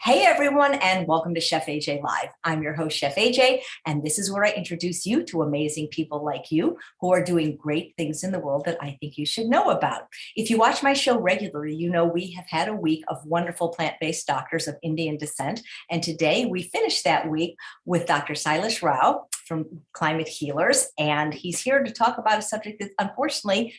Hey everyone, and welcome to Chef AJ Live. I'm your host, Chef AJ, and this is where I introduce you to amazing people like you who are doing great things in the world that I think you should know about. If you watch my show regularly, you know we have had a week of wonderful plant-based doctors of Indian descent, and today we finished that week with Dr. Sailesh Rao from Climate Healers, and he's here to talk about a subject that unfortunately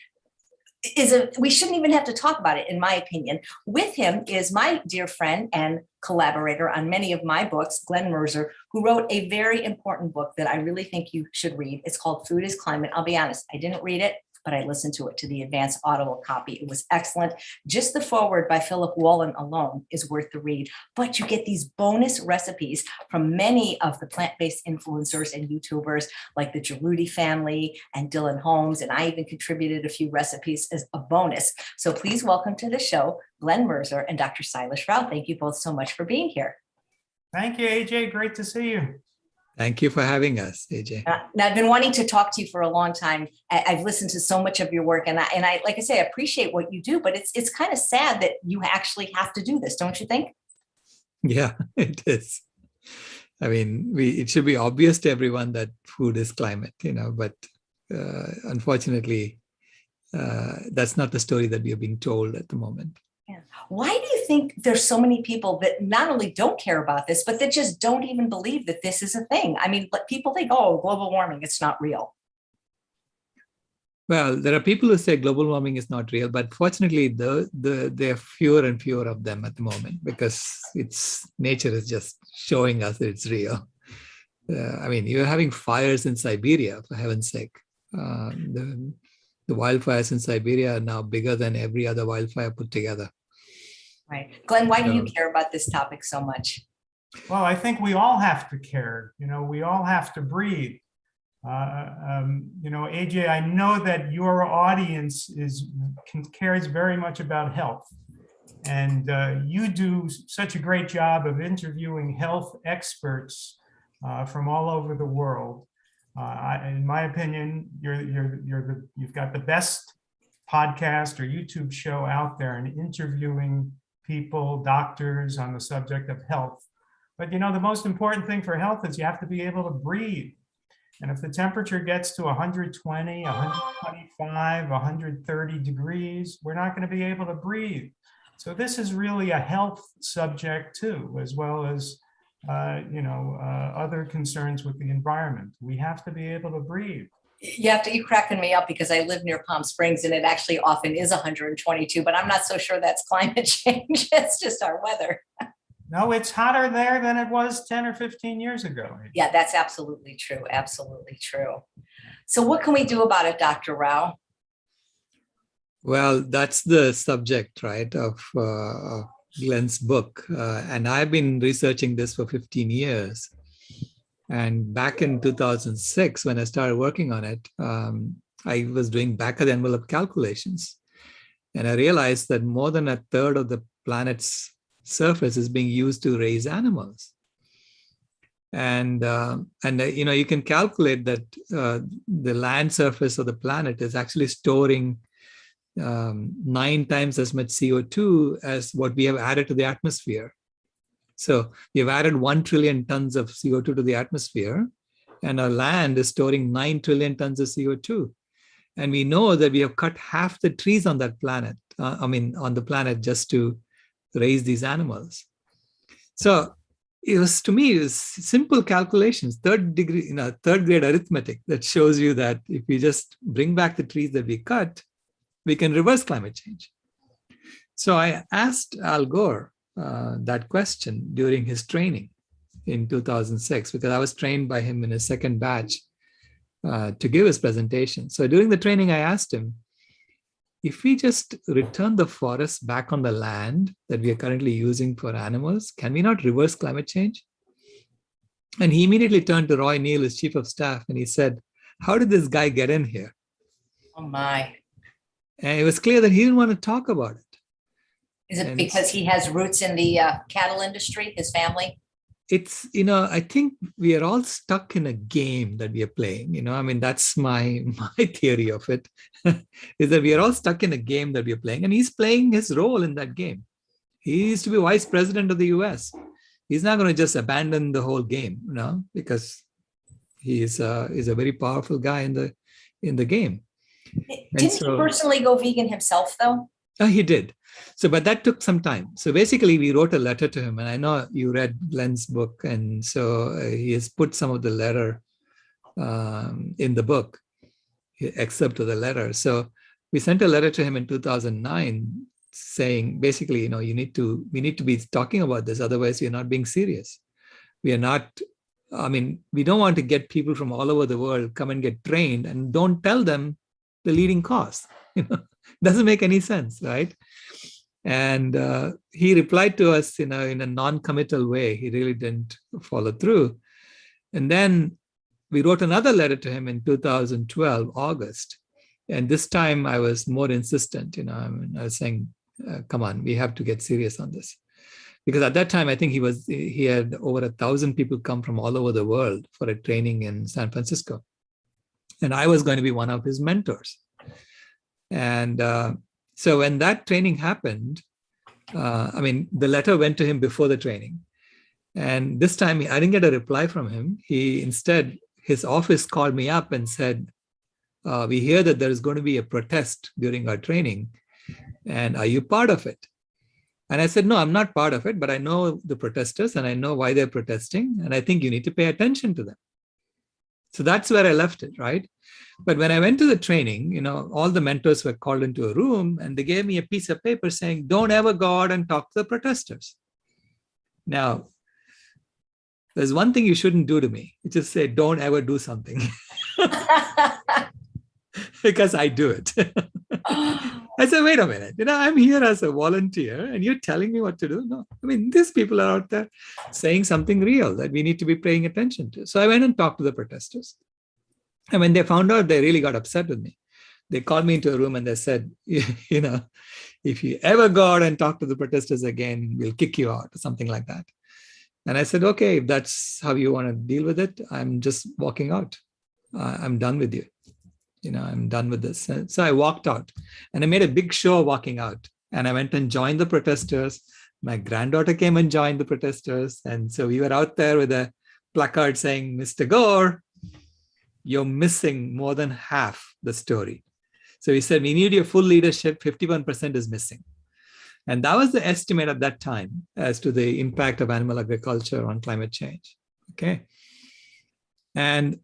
we shouldn't even have to talk about it, in my opinion. With him is my dear friend and collaborator on many of my books, Glen Merzer, who wrote a very important book that I really think you should read. It's called Food is Climate. I'll be honest, I didn't read it, but I listened to it, to the advanced audible copy. It was excellent. Just the foreword by Philip Wallen alone is worth the read, but you get these bonus recipes from many of the plant-based influencers and YouTubers like the Giroudi family and Dylan Holmes, and I even contributed a few recipes as a bonus. So please welcome to the show, Glen Merzer and Dr. Sailesh Rao. Thank you both so much for being here. Thank you, AJ. Great to see you. Thank you for having us, AJ. Now, I've been wanting to talk to you for a long time. I've listened to so much of your work, and I like I say, I appreciate what you do, but it's kind of sad that you actually have to do this, don't you think? Yeah, it is. I mean, it should be obvious to everyone that food is climate, but unfortunately, that's not the story that we are being told at the moment. Yeah. Why do you think there's so many people that not only don't care about this, but that just don't even believe that this is a thing? I mean, people think, oh, global warming, it's not real. Well, there are people who say global warming is not real, but fortunately, there are fewer and fewer of them at the moment because nature is just showing us that it's real. I mean, you're having fires in Siberia, for heaven's sake. The wildfires in Siberia are now bigger than every other wildfire put together. Right. Glen, why do you care about this topic so much? Well, I think we all have to care. We all have to breathe. AJ, I know that your audience cares very much about health. And you do such a great job of interviewing health experts from all over the world. In my opinion, you've got the best podcast or YouTube show out there in interviewing people, doctors on the subject of health. But the most important thing for health is you have to be able to breathe. And if the temperature gets to 120, 125, 130 degrees, we're not going to be able to breathe. So this is really a health subject too, as well as other concerns with the environment. We have to be able to breathe. You're cracking me up because I live near Palm Springs and it actually often is 122, but I'm not so sure that's climate change. It's just our weather. No, it's hotter there than it was 10 or 15 years ago. Yeah, that's absolutely true. Absolutely true. So what can we do about it, Dr. Rao? Well, that's the subject, right, of Glen's book. And I've been researching this for 15 years. And back in 2006, when I started working on it, I was doing back of the envelope calculations. And I realized that more than a third of the planet's surface is being used to raise animals. And you can calculate that the land surface of the planet is actually storing 9 times as much CO2 as what we have added to the atmosphere. So we've added 1 trillion tons of CO2 to the atmosphere, and our land is storing 9 trillion tons of CO2. And we know that we have cut half the trees on that planet, on the planet, just to raise these animals. So it was simple calculations, third grade arithmetic that shows you that if we just bring back the trees that we cut, we can reverse climate change. So I asked Al Gore that question during his training in 2006, because I was trained by him in his second batch to give his presentation. So during the training, I asked him, if we just return the forests back on the land that we are currently using for animals, can we not reverse climate change? And he immediately turned to Roy Neal, his chief of staff, and he said, how did this guy get in here? Oh my. And it was clear that he didn't want to talk about it. Is it because he has roots in the cattle industry, his family? It's, I think we are all stuck in a game that we are playing. That's my theory of it, is that we are all stuck in a game that we are playing, and he's playing his role in that game. He used to be vice president of the US. He's not going to just abandon the whole game, because he's a very powerful guy in the game. Didn't he personally go vegan himself, though? He did. So, but that took some time. So basically, we wrote a letter to him, and I know you read Glen's book, and so he has put some of the letter in the book, excerpt of the letter. So we sent a letter to him in 2009 saying, basically, we need to be talking about this. Otherwise, we're not being serious. We are not. We don't want to get people from all over the world come and get trained and don't tell them the leading cause. Doesn't make any sense, right? And he replied to us in a non-committal way. He really didn't follow through. And then we wrote another letter to him in 2012, August. And this time I was more insistent. I was saying, come on, we have to get serious on this. Because at that time, I think he had over 1,000 people come from all over the world for a training in San Francisco. And I was going to be one of his mentors. And so when that training happened, the letter went to him before the training. And this time I didn't get a reply from him. Instead, his office called me up and said, we hear that there is going to be a protest during our training. And are you part of it? And I said, no, I'm not part of it, but I know the protesters and I know why they're protesting. And I think you need to pay attention to them. So that's where I left it, right? But when I went to the training, all the mentors were called into a room and they gave me a piece of paper saying, don't ever go out and talk to the protesters. Now, there's one thing you shouldn't do to me. You just say, don't ever do something. Because I do it. I said, wait a minute, I'm here as a volunteer and you're telling me what to do? No, these people are out there saying something real that we need to be paying attention to. So I went and talked to the protesters. And when they found out, they really got upset with me. They called me into a room and they said, if you ever go out and talk to the protesters again, we'll kick you out or something like that. And I said, okay, if that's how you want to deal with it, I'm just walking out. I'm done with you. I'm done with this. So I walked out and I made a big show of walking out. And I went and joined the protesters. My granddaughter came and joined the protesters. And so we were out there with a placard saying, Mr. Gore, you're missing more than half the story. So we said, we need your full leadership. 51% is missing. And that was the estimate at that time as to the impact of animal agriculture on climate change. Okay. And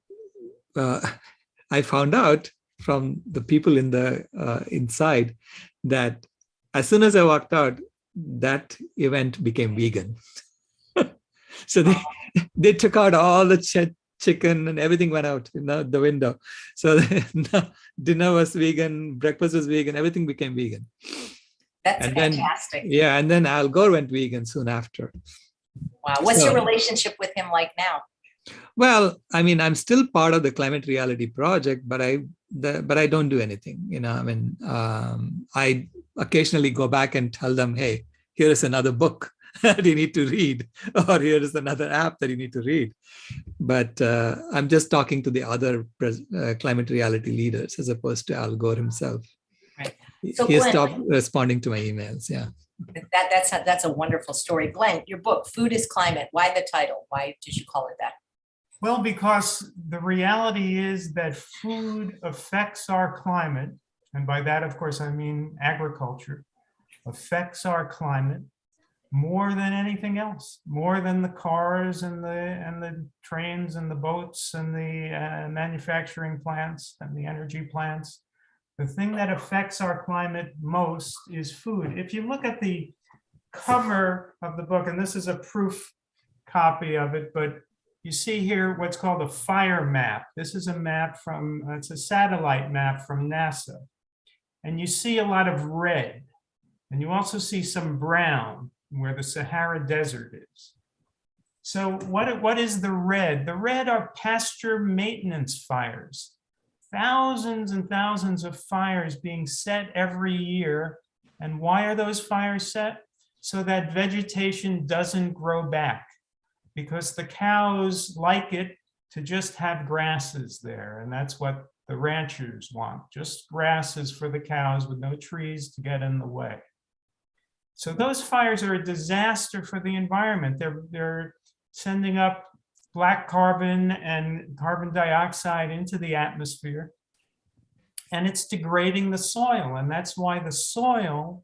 I found out from the people in the inside that as soon as I walked out, that event became vegan. So they took out all the chicken and everything went out the window. So dinner was vegan, breakfast was vegan, everything became vegan. That's fantastic. And then Al Gore went vegan soon after. Wow. What's your relationship with him like now? Well, I'm still part of the Climate Reality Project, but I don't do anything. I occasionally go back and tell them, hey, here is another book that you need to read, or here is another app that you need to read. But I'm just talking to the other climate reality leaders as opposed to Al Gore himself. Right. So he Glen, stopped responding to my emails. Yeah. That's a wonderful story. Glen, your book, Food is Climate. Why the title? Why did you call it that? Well, because the reality is that food affects our climate. And by that, of course, I mean agriculture affects our climate more than anything else, more than the cars and the trains and the boats and the manufacturing plants and the energy plants. The thing that affects our climate most is food. If you look at the cover of the book, and this is a proof copy of it, but you see here what's called a fire map. This is a map it's a satellite map from NASA. And you see a lot of red. And you also see some brown where the Sahara Desert is. So what is the red? The red are pasture maintenance fires. Thousands and thousands of fires being set every year. And why are those fires set? So that vegetation doesn't grow back, because the cows like it to just have grasses there. And that's what the ranchers want, just grasses for the cows with no trees to get in the way. So those fires are a disaster for the environment. They're sending up black carbon and carbon dioxide into the atmosphere, and it's degrading the soil. And that's why the soil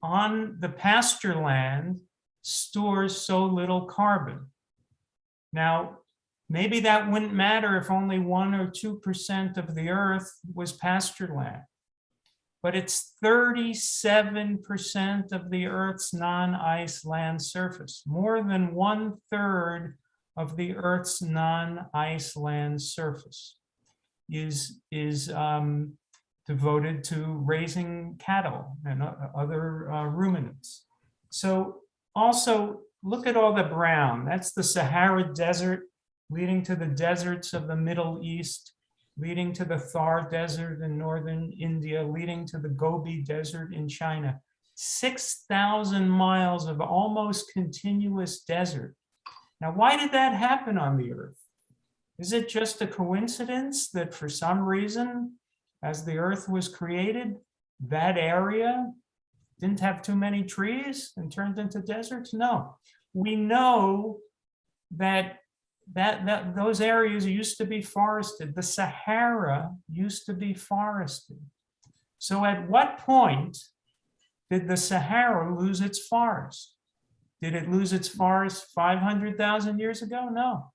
on the pasture land stores so little carbon. Now, maybe that wouldn't matter if only 1 or 2% of the earth was pasture land, but it's 37% of the earth's non-ice land surface. More than 1/3 of the earth's non-ice land surface is devoted to raising cattle and other ruminants. So also look at all the brown. That's the Sahara Desert, leading to the deserts of the Middle East, leading to the Thar Desert in northern India, leading to the Gobi Desert in China. 6,000 miles of almost continuous desert. Now, why did that happen on the earth? Is it just a coincidence that for some reason, as the earth was created, that area didn't have too many trees and turned into deserts? No. We know that those areas used to be forested. The Sahara used to be forested. So at what point did the Sahara lose its forest? Did it lose its forest 500,000 years ago? No.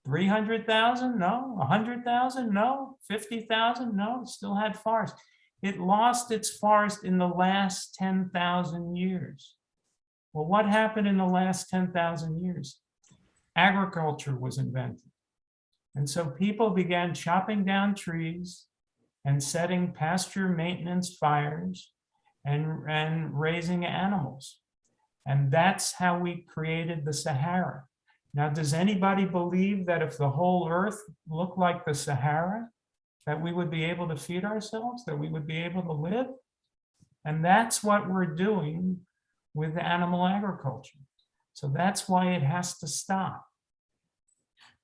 300,000? No. 100,000? No. 50,000? No. It still had forest. It lost its forest in the last 10,000 years. Well, what happened in the last 10,000 years? Agriculture was invented. And so people began chopping down trees and setting pasture maintenance fires and raising animals. And that's how we created the Sahara. Now, does anybody believe that if the whole earth looked like the Sahara, that we would be able to feed ourselves, that we would be able to live? And that's what we're doing with animal agriculture. So that's why it has to stop.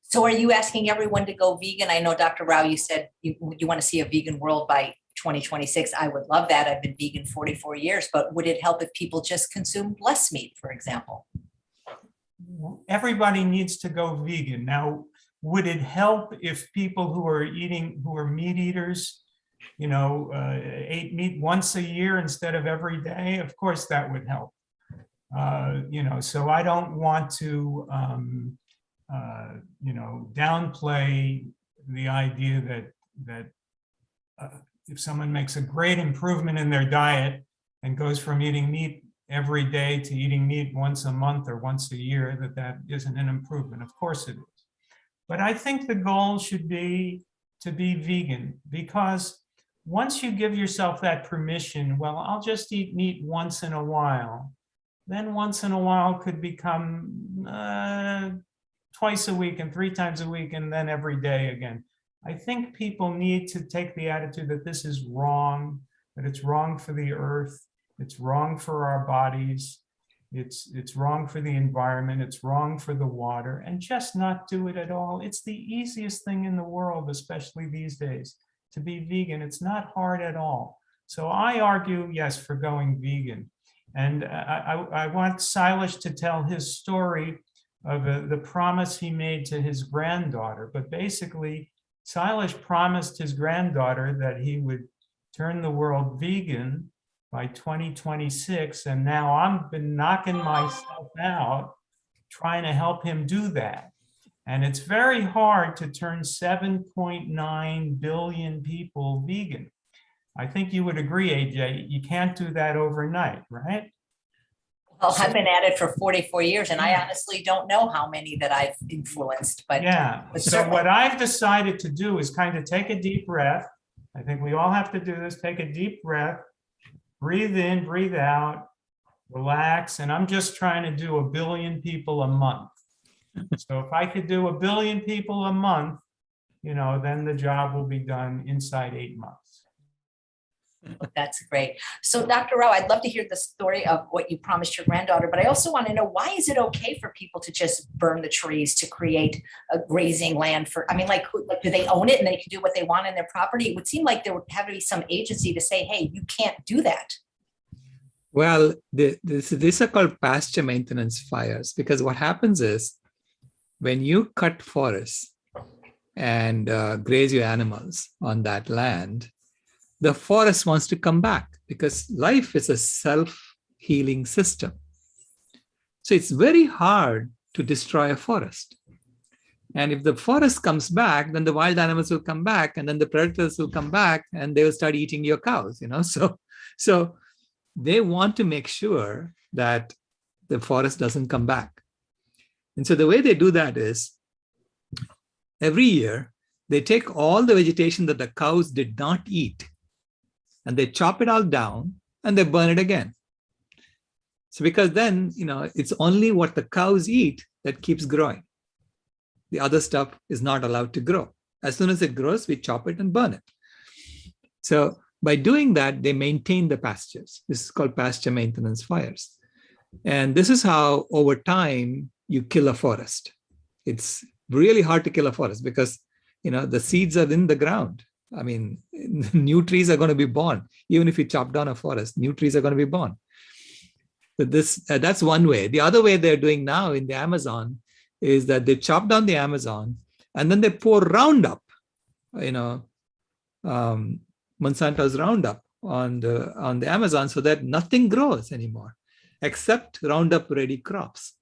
So are you asking everyone to go vegan? I know, Dr. Rao, you said you want to see a vegan world by 2026. I would love that. I've been vegan 44 years, but would it help if people just consumed less meat, for example? Everybody needs to go vegan. Now, would it help if people who are meat eaters, ate meat once a year instead of every day? Of course, that would help. So I don't want to, downplay the idea that if someone makes a great improvement in their diet and goes from eating meat every day to eating meat once a month or once a year, that isn't an improvement. Of course it is. But I think the goal should be to be vegan, because once you give yourself that permission, well, I'll just eat meat once in a while, then once in a while could become twice a week and 3 times a week, and then every day again. I think people need to take the attitude that this is wrong, that it's wrong for the earth, it's wrong for our bodies, it's wrong for the environment, it's wrong for the water, and just not do it at all. It's the easiest thing in the world, especially these days, to be vegan. It's not hard at all. So I argue, yes, for going vegan. And I want Sailesh to tell his story of the promise he made to his granddaughter. But basically, Sailesh promised his granddaughter that he would turn the world vegan by 2026. And now I've been knocking myself out trying to help him do that. And it's very hard to turn 7.9 billion people vegan. I think you would agree, AJ, you can't do that overnight, right? Well, I've been at it for 44 years, and I honestly don't know how many that I've influenced. But yeah, so what I've decided to do is kind of take a deep breath. I think we all have to do this. Take a deep breath, breathe in, breathe out, relax. And I'm just trying to do 1 billion people a month. So if I could do 1 billion people a month, then the job will be done inside 8 months. That's great. So Dr. Rao, I'd love to hear the story of what you promised your granddaughter, but I also want to know, why is it okay for people to just burn the trees to create a grazing land for, do they own it and they can do what they want in their property? It would seem like there would have to be some agency to say, hey, you can't do that. Well, these are called pasture maintenance fires, because what happens is when you cut forests and graze your animals on that land, the forest wants to come back because life is a self-healing system. So it's very hard to destroy a forest. And if the forest comes back, then the wild animals will come back, and then the predators will come back, and they will start eating your cows. So they want to make sure that the forest doesn't come back. And so the way they do that is every year they take all the vegetation that the cows did not eat, and they chop it all down and they burn it again. So because then, it's only what the cows eat that keeps growing. The other stuff is not allowed to grow. As soon as it grows, we chop it and burn it. So by doing that, they maintain the pastures. This is called pasture maintenance fires. And this is how, over time, you kill a forest. It's really hard to kill a forest because, the seeds are in the ground. I mean, new trees are going to be born. Even if you chop down a forest, new trees are going to be born. But that's one way. The other way they're doing now in the Amazon is that they chop down the Amazon and then they pour Roundup, Monsanto's Roundup on the Amazon, so that nothing grows anymore except Roundup ready crops.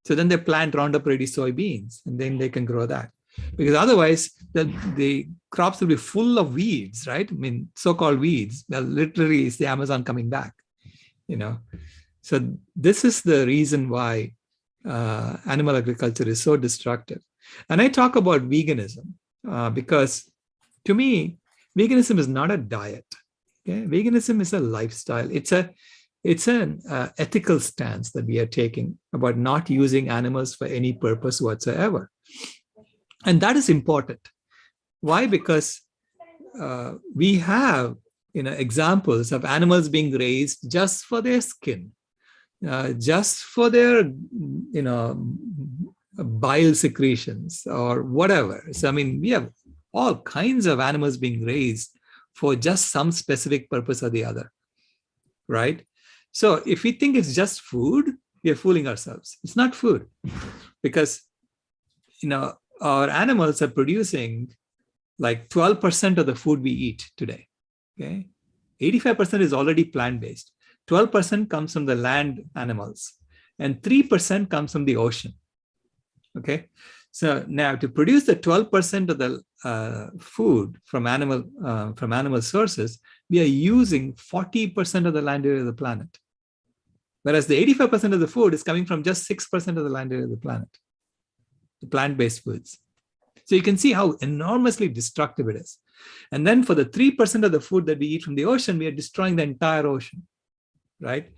So then they plant Roundup ready soybeans, and then they can grow that. Because otherwise the crops will be full of weeds, right? I mean, so-called weeds. Well, literally it's the Amazon coming back, So this is the reason why animal agriculture is so destructive. And I talk about veganism because, to me, veganism is not a diet. Okay? Veganism is a lifestyle. It's an ethical stance that we are taking about not using animals for any purpose whatsoever. And that is important. Why? Because we have examples of animals being raised just for their skin, just for their bile secretions or whatever. So I mean, we have all kinds of animals being raised for just some specific purpose or the other, right? So if we think it's just food, we are fooling ourselves. It's not food, because our animals are producing like 12% of the food we eat today. Okay, 85% is already plant-based. 12% comes from the land animals, and 3% comes from the ocean. Okay, so now to produce the 12% of the food from animal sources, we are using 40% of the land area of the planet, whereas the 85% of the food is coming from just 6% of the land area of the planet, the plant-based foods. So you can see how enormously destructive it is. And then for the 3% of the food that we eat from the ocean, we are destroying the entire ocean, right?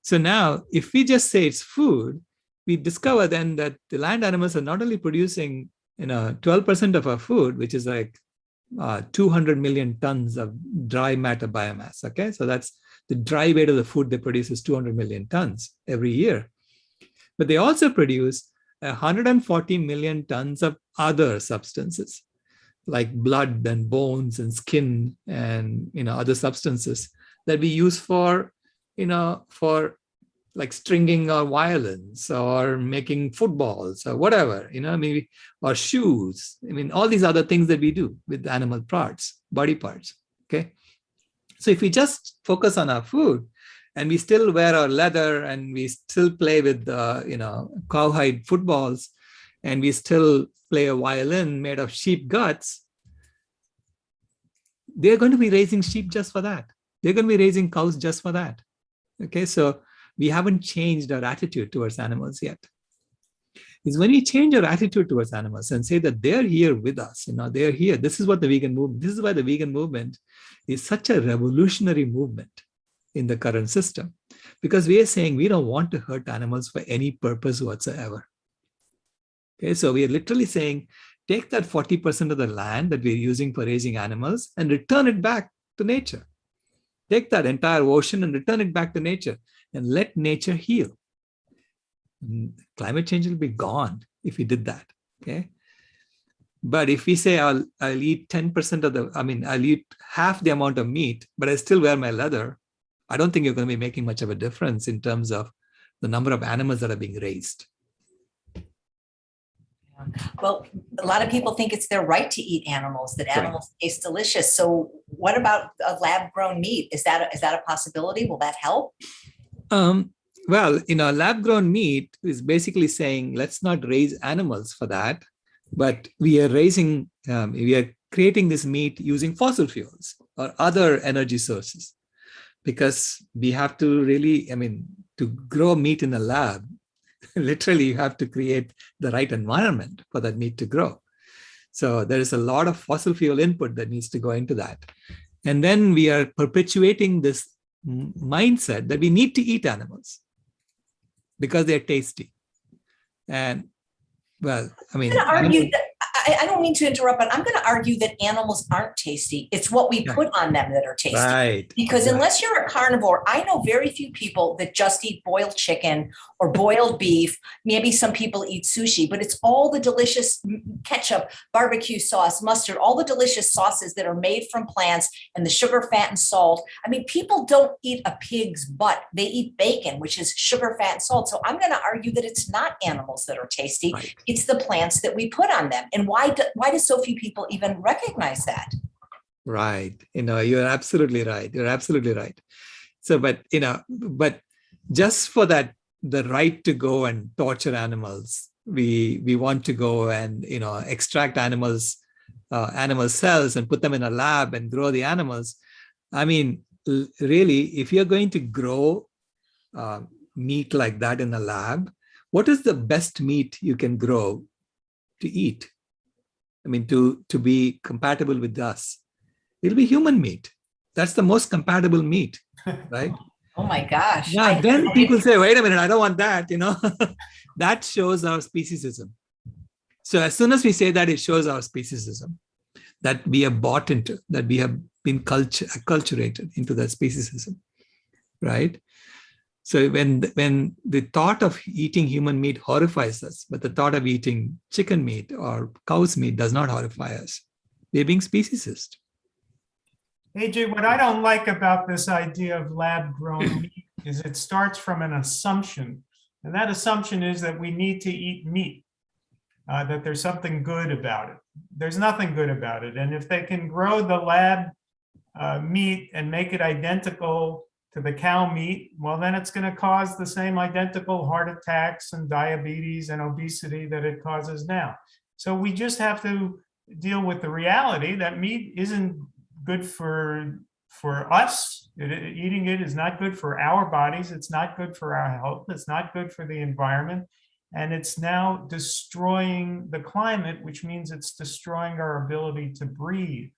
So now, if we just say it's food, we discover then that the land animals are not only producing 12% of our food, which is like 200 million tons of dry matter biomass. Okay, so that's the dry weight of the food they produce is 200 million tons every year. But they also produce 140 million tons of other substances like blood and bones and skin and other substances that we use for like stringing our violins or making footballs or whatever, maybe, or shoes. I mean, all these other things that we do with animal parts, body parts. Okay. So if we just focus on our food and we still wear our leather and we still play with, cowhide footballs, and we still play a violin made of sheep guts, they're going to be raising sheep just for that. They're going to be raising cows just for that. Okay. So we haven't changed our attitude towards animals yet. It's when we change our attitude towards animals and say that they're here with us, they're here. This is what the vegan movement, this is why the vegan movement is such a revolutionary movement in the current system, because we are saying we don't want to hurt animals for any purpose whatsoever. Okay, so we are literally saying, take that 40% of the land that we're using for raising animals and return it back to nature. Take that entire ocean and return it back to nature and let nature heal. Climate change will be gone if we did that. Okay. But if we say I'll eat 10% of I'll eat half the amount of meat, but I still wear my leather, I don't think you're going to be making much of a difference in terms of the number of animals that are being raised. Well, a lot of people think it's their right to eat animals, that animals taste delicious. So what about a lab-grown meat? Is that a possibility? Will that help? Well, lab-grown meat is basically saying, let's not raise animals for that, but we are creating this meat using fossil fuels or other energy sources, because we have to really, to grow meat in a lab, literally you have to create the right environment for that meat to grow. So there is a lot of fossil fuel input that needs to go into that. And then we are perpetuating this mindset that we need to eat animals because they're tasty. And well, I'm going to argue that, I don't mean to interrupt, but I'm going to argue that animals aren't tasty. It's what we put on them that are tasty. Right. Because unless you're a carnivore, I know very few people that just eat boiled chicken or boiled beef. Maybe some people eat sushi, but it's all the delicious ketchup, barbecue sauce, mustard, all the delicious sauces that are made from plants and the sugar, fat, and salt. I mean, people don't eat a pig's butt. They eat bacon, which is sugar, fat, and salt. So I'm going to argue that it's not animals that are tasty. Right. It's the plants that we put on them. And why do so few people even recognize that? Right. You're absolutely right. You're absolutely right. So, but just for that, the right to go and torture animals, we want to go and, extract animal cells and put them in a lab and grow the animals. I mean, really, if you're going to grow meat like that in a lab, what is the best meat you can grow to eat? I mean, to be compatible with us, it'll be human meat. That's the most compatible meat, right? Oh my gosh. Yeah, then people say, wait a minute, I don't want that, That shows our speciesism. So as soon as we say that, it shows our speciesism, that we have bought into, that we have been acculturated into that speciesism, right? So when the thought of eating human meat horrifies us, but the thought of eating chicken meat or cow's meat does not horrify us, we're being speciesist. AJ, what I don't like about this idea of lab-grown meat is it starts from an assumption. And that assumption is that we need to eat meat, that there's something good about it. There's nothing good about it. And if they can grow the lab meat and make it identical to the cow meat, well, then it's going to cause the same identical heart attacks and diabetes and obesity that it causes now. So we just have to deal with the reality that meat isn't good for us. Eating it is not good for our bodies. It's not good for our health. It's not good for the environment. And it's now destroying the climate, which means it's destroying our ability to breathe.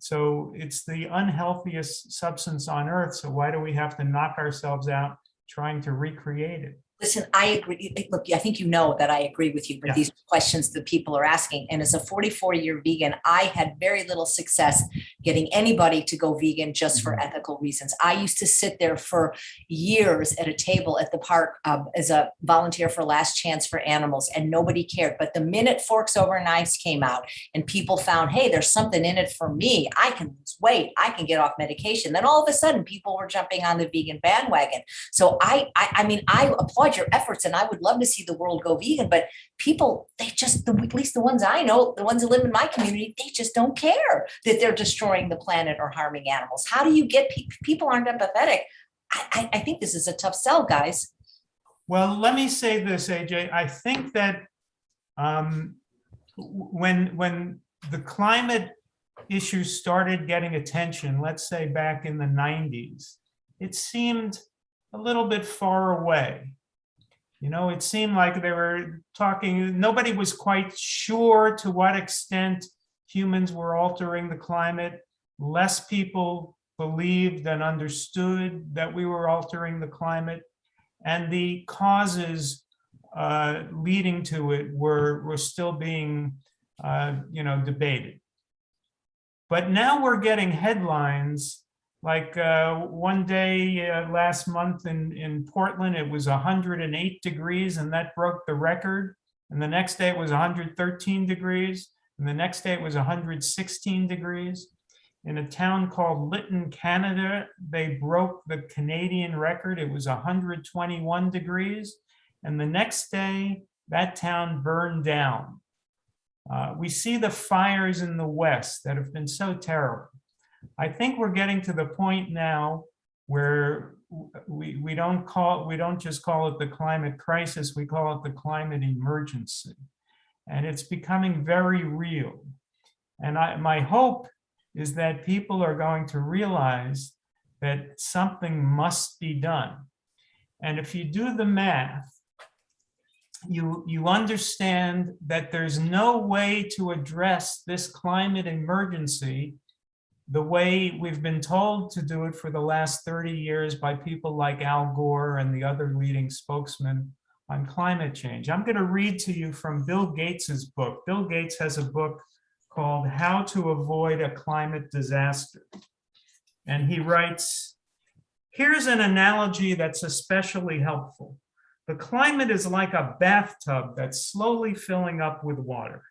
So it's the unhealthiest substance on earth. So why do we have to knock ourselves out trying to recreate it? Listen, I agree. Look, I think you know that I agree with you, but these questions that people are asking. And as a 44-year vegan, I had very little success getting anybody to go vegan just for ethical reasons. I used to sit there for years at a table at the park as a volunteer for Last Chance for Animals, and nobody cared. But the minute Forks Over Knives came out and people found, hey, there's something in it for me, I can lose weight, I can get off medication, then all of a sudden people were jumping on the vegan bandwagon. So I mean, I applaud your efforts, and I would love to see the world go vegan, but people, they just, at least the ones I know, the ones that live in my community, they just don't care that they're destroying the planet or harming animals. How do you get people aren't empathetic? I think this is a tough sell, guys. Well, let me say this, AJ. I think that when the climate issues started getting attention, let's say back in the 90s, it seemed a little bit far away. It seemed like they were talking, nobody was quite sure to what extent humans were altering the climate. Less people believed and understood that we were altering the climate. And the causes leading to it were still being, debated. But now we're getting headlines. Like one day last month in Portland, it was 108 degrees, and that broke the record. And the next day it was 113 degrees, and the next day it was 116 degrees. in a town called Lytton, Canada. They broke the Canadian record. It was 121 degrees. And the next day, that town burned down. We see the fires in the West that have been so terrible. I think we're getting to the point now where we don't just call it the climate crisis, we call it the climate emergency. And it's becoming very real. And my hope is that people are going to realize that something must be done. And if you do the math, you understand that there's no way to address this climate emergency the way we've been told to do it for the last 30 years by people like Al Gore and the other leading spokesmen on climate change. I'm going to read to you from Bill Gates's book. Bill Gates has a book called How to Avoid a Climate Disaster. And he writes, here's an analogy that's especially helpful. The climate is like a bathtub that's slowly filling up with water.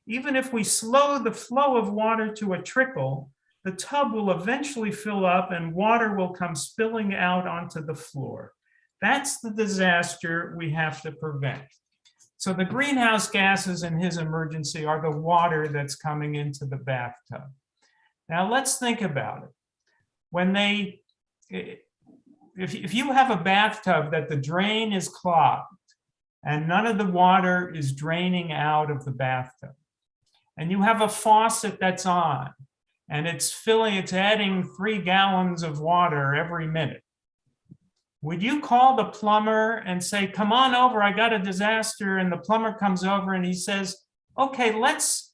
Even if we slow the flow of water to a trickle, the tub will eventually fill up and water will come spilling out onto the floor. That's the disaster we have to prevent. So the greenhouse gases in his emergency are the water that's coming into the bathtub. Now let's think about it. When if you have a bathtub that the drain is clogged and none of the water is draining out of the bathtub, and you have a faucet that's on and it's adding 3 gallons of water every minute, would you call the plumber and say, come on over, I got a disaster? And the plumber comes over and he says, okay, let's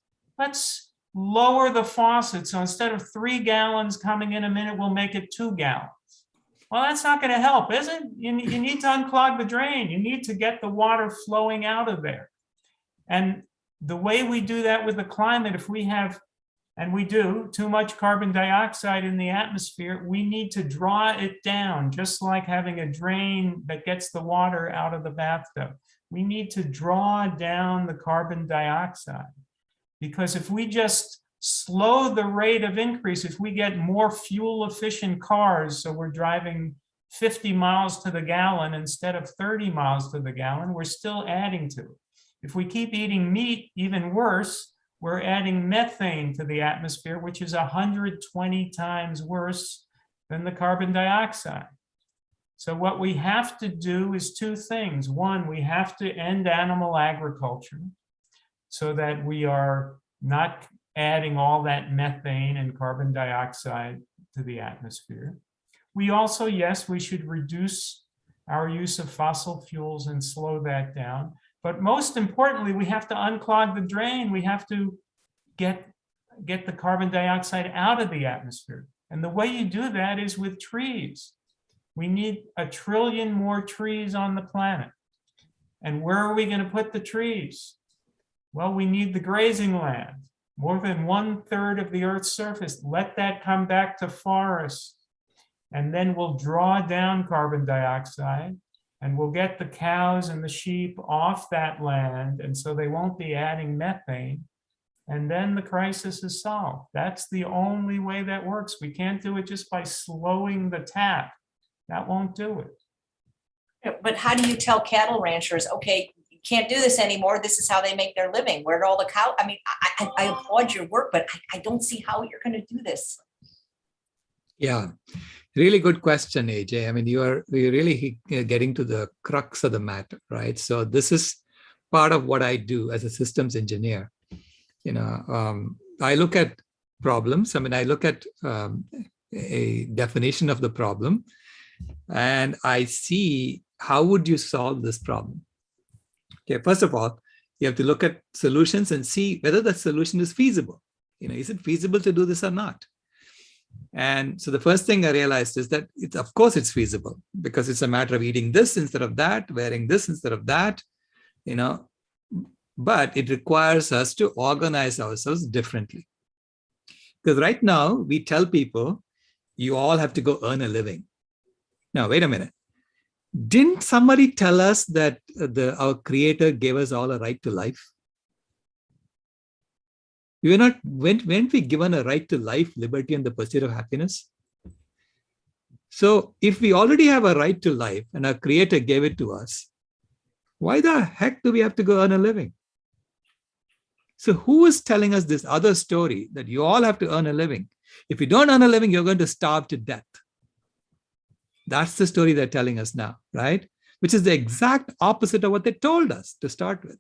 lower the faucet. So instead of 3 gallons coming in a minute, we'll make it 2 gallons. Well, that's not going to help, is it? You need to unclog the drain. You need to get the water flowing out of there. And the way we do that with the climate, if we have, and we do, too much carbon dioxide in the atmosphere, we need to draw it down, just like having a drain that gets the water out of the bathtub. We need to draw down the carbon dioxide, because if we just slow the rate of increase, if we get more fuel efficient cars, so we're driving 50 miles to the gallon instead of 30 miles to the gallon, we're still adding to it. If we keep eating meat, even worse, we're adding methane to the atmosphere, which is 120 times worse than the carbon dioxide. So what we have to do is 2 things. One, we have to end animal agriculture so that we are not adding all that methane and carbon dioxide to the atmosphere. We also, yes, we should reduce our use of fossil fuels and slow that down. But most importantly, we have to unclog the drain. We have to get the carbon dioxide out of the atmosphere. And the way you do that is with trees. We need 1 trillion more trees on the planet. And where are we going to put the trees? Well, we need the grazing land. More than 1/3 of the Earth's surface. Let that come back to forests. And then we'll draw down carbon dioxide. And we'll get the cows and the sheep off that land, and so they won't be adding methane. And then the crisis is solved. That's the only way that works. We can't do it just by slowing the tap. That won't do it. But how do you tell cattle ranchers, okay, you can't do this anymore. This is how they make their living. Where are all the cows? I mean, I applaud your work, but I don't see how you're going to do this. Yeah. Really good question, AJ. I mean, you're really getting to the crux of the matter, right? So this is part of what I do as a systems engineer. I look at problems. I mean, I look at a definition of the problem, and I see how would you solve this problem. Okay, first of all, you have to look at solutions and see whether the solution is feasible. Is it feasible to do this or not? And so the first thing I realized is that of course it's feasible, because it's a matter of eating this instead of that, wearing this instead of that, but it requires us to organize ourselves differently. Because right now we tell people, you all have to go earn a living. Now, wait a minute. Didn't somebody tell us that our creator gave us all a right to life? We were not, weren't we given a right to life, liberty, and the pursuit of happiness? So if we already have a right to life and our creator gave it to us, why the heck do we have to go earn a living? So who is telling us this other story that you all have to earn a living? If you don't earn a living, you're going to starve to death. That's the story they're telling us now, right? Which is the exact opposite of what they told us to start with.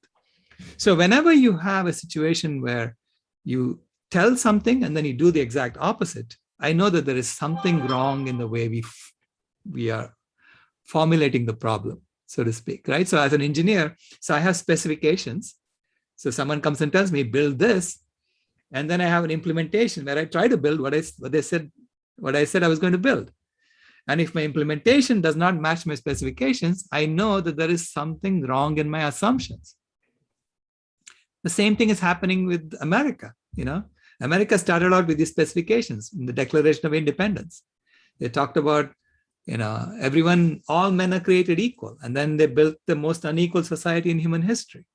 So whenever you have a situation where you tell something and then you do the exact opposite, I know that there is something wrong in the way we are formulating the problem, so to speak, right? So as an engineer, so I have specifications. So someone comes and tells me, build this. And then I have an implementation where I try to build what I said I was going to build. And if my implementation does not match my specifications, I know that there is something wrong in my assumptions. The same thing is happening with America. America started out with these specifications in the Declaration of Independence. They talked about, everyone, all men are created equal. And then they built the most unequal society in human history.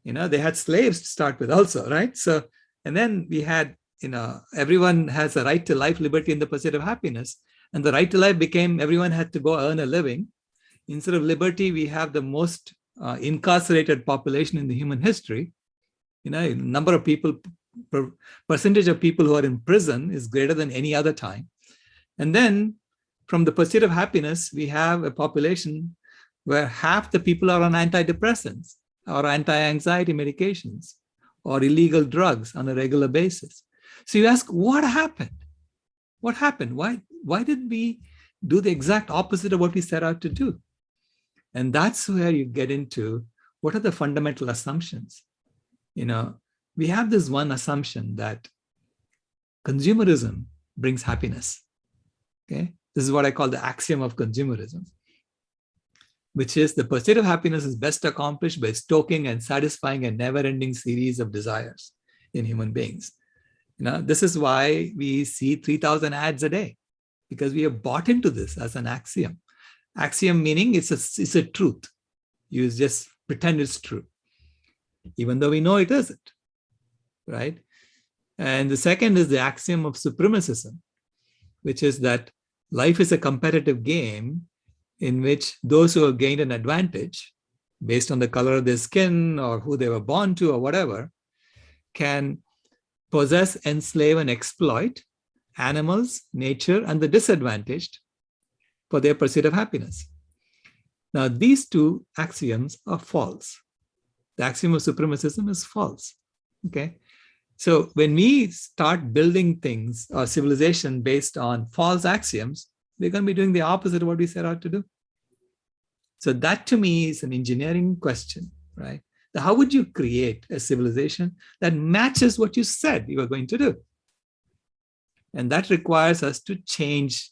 They had slaves to start with also, right? So, and then we had, everyone has a right to life, liberty, and the pursuit of happiness. And the right to life became everyone had to go earn a living. Instead of liberty, we have the most incarcerated population in the human history. Number of people, percentage of people who are in prison is greater than any other time. And then from the pursuit of happiness, we have a population where half the people are on antidepressants or anti-anxiety medications or illegal drugs on a regular basis. So you ask, what happened? What happened? Why did we do the exact opposite of what we set out to do? And that's where you get into what are the fundamental assumptions. We have this one assumption that consumerism brings happiness. Okay, this is what I call the axiom of consumerism, which is the pursuit of happiness is best accomplished by stoking and satisfying a never-ending series of desires in human beings. This is why we see 3,000 ads a day, because we have bought into this as an axiom. Axiom meaning it's a truth. You just pretend it's true, even though we know it isn't, right? And the second is the axiom of supremacism, which is that life is a competitive game in which those who have gained an advantage based on the color of their skin or who they were born to or whatever can possess, enslave, and exploit animals, nature, and the disadvantaged for their pursuit of happiness. Now, these two axioms are false. The axiom of supremacism is false. Okay. So when we start building things or civilization based on false axioms, we're going to be doing the opposite of what we set out to do. So that to me is an engineering question, right? How would you create a civilization that matches what you said you were going to do? And that requires us to change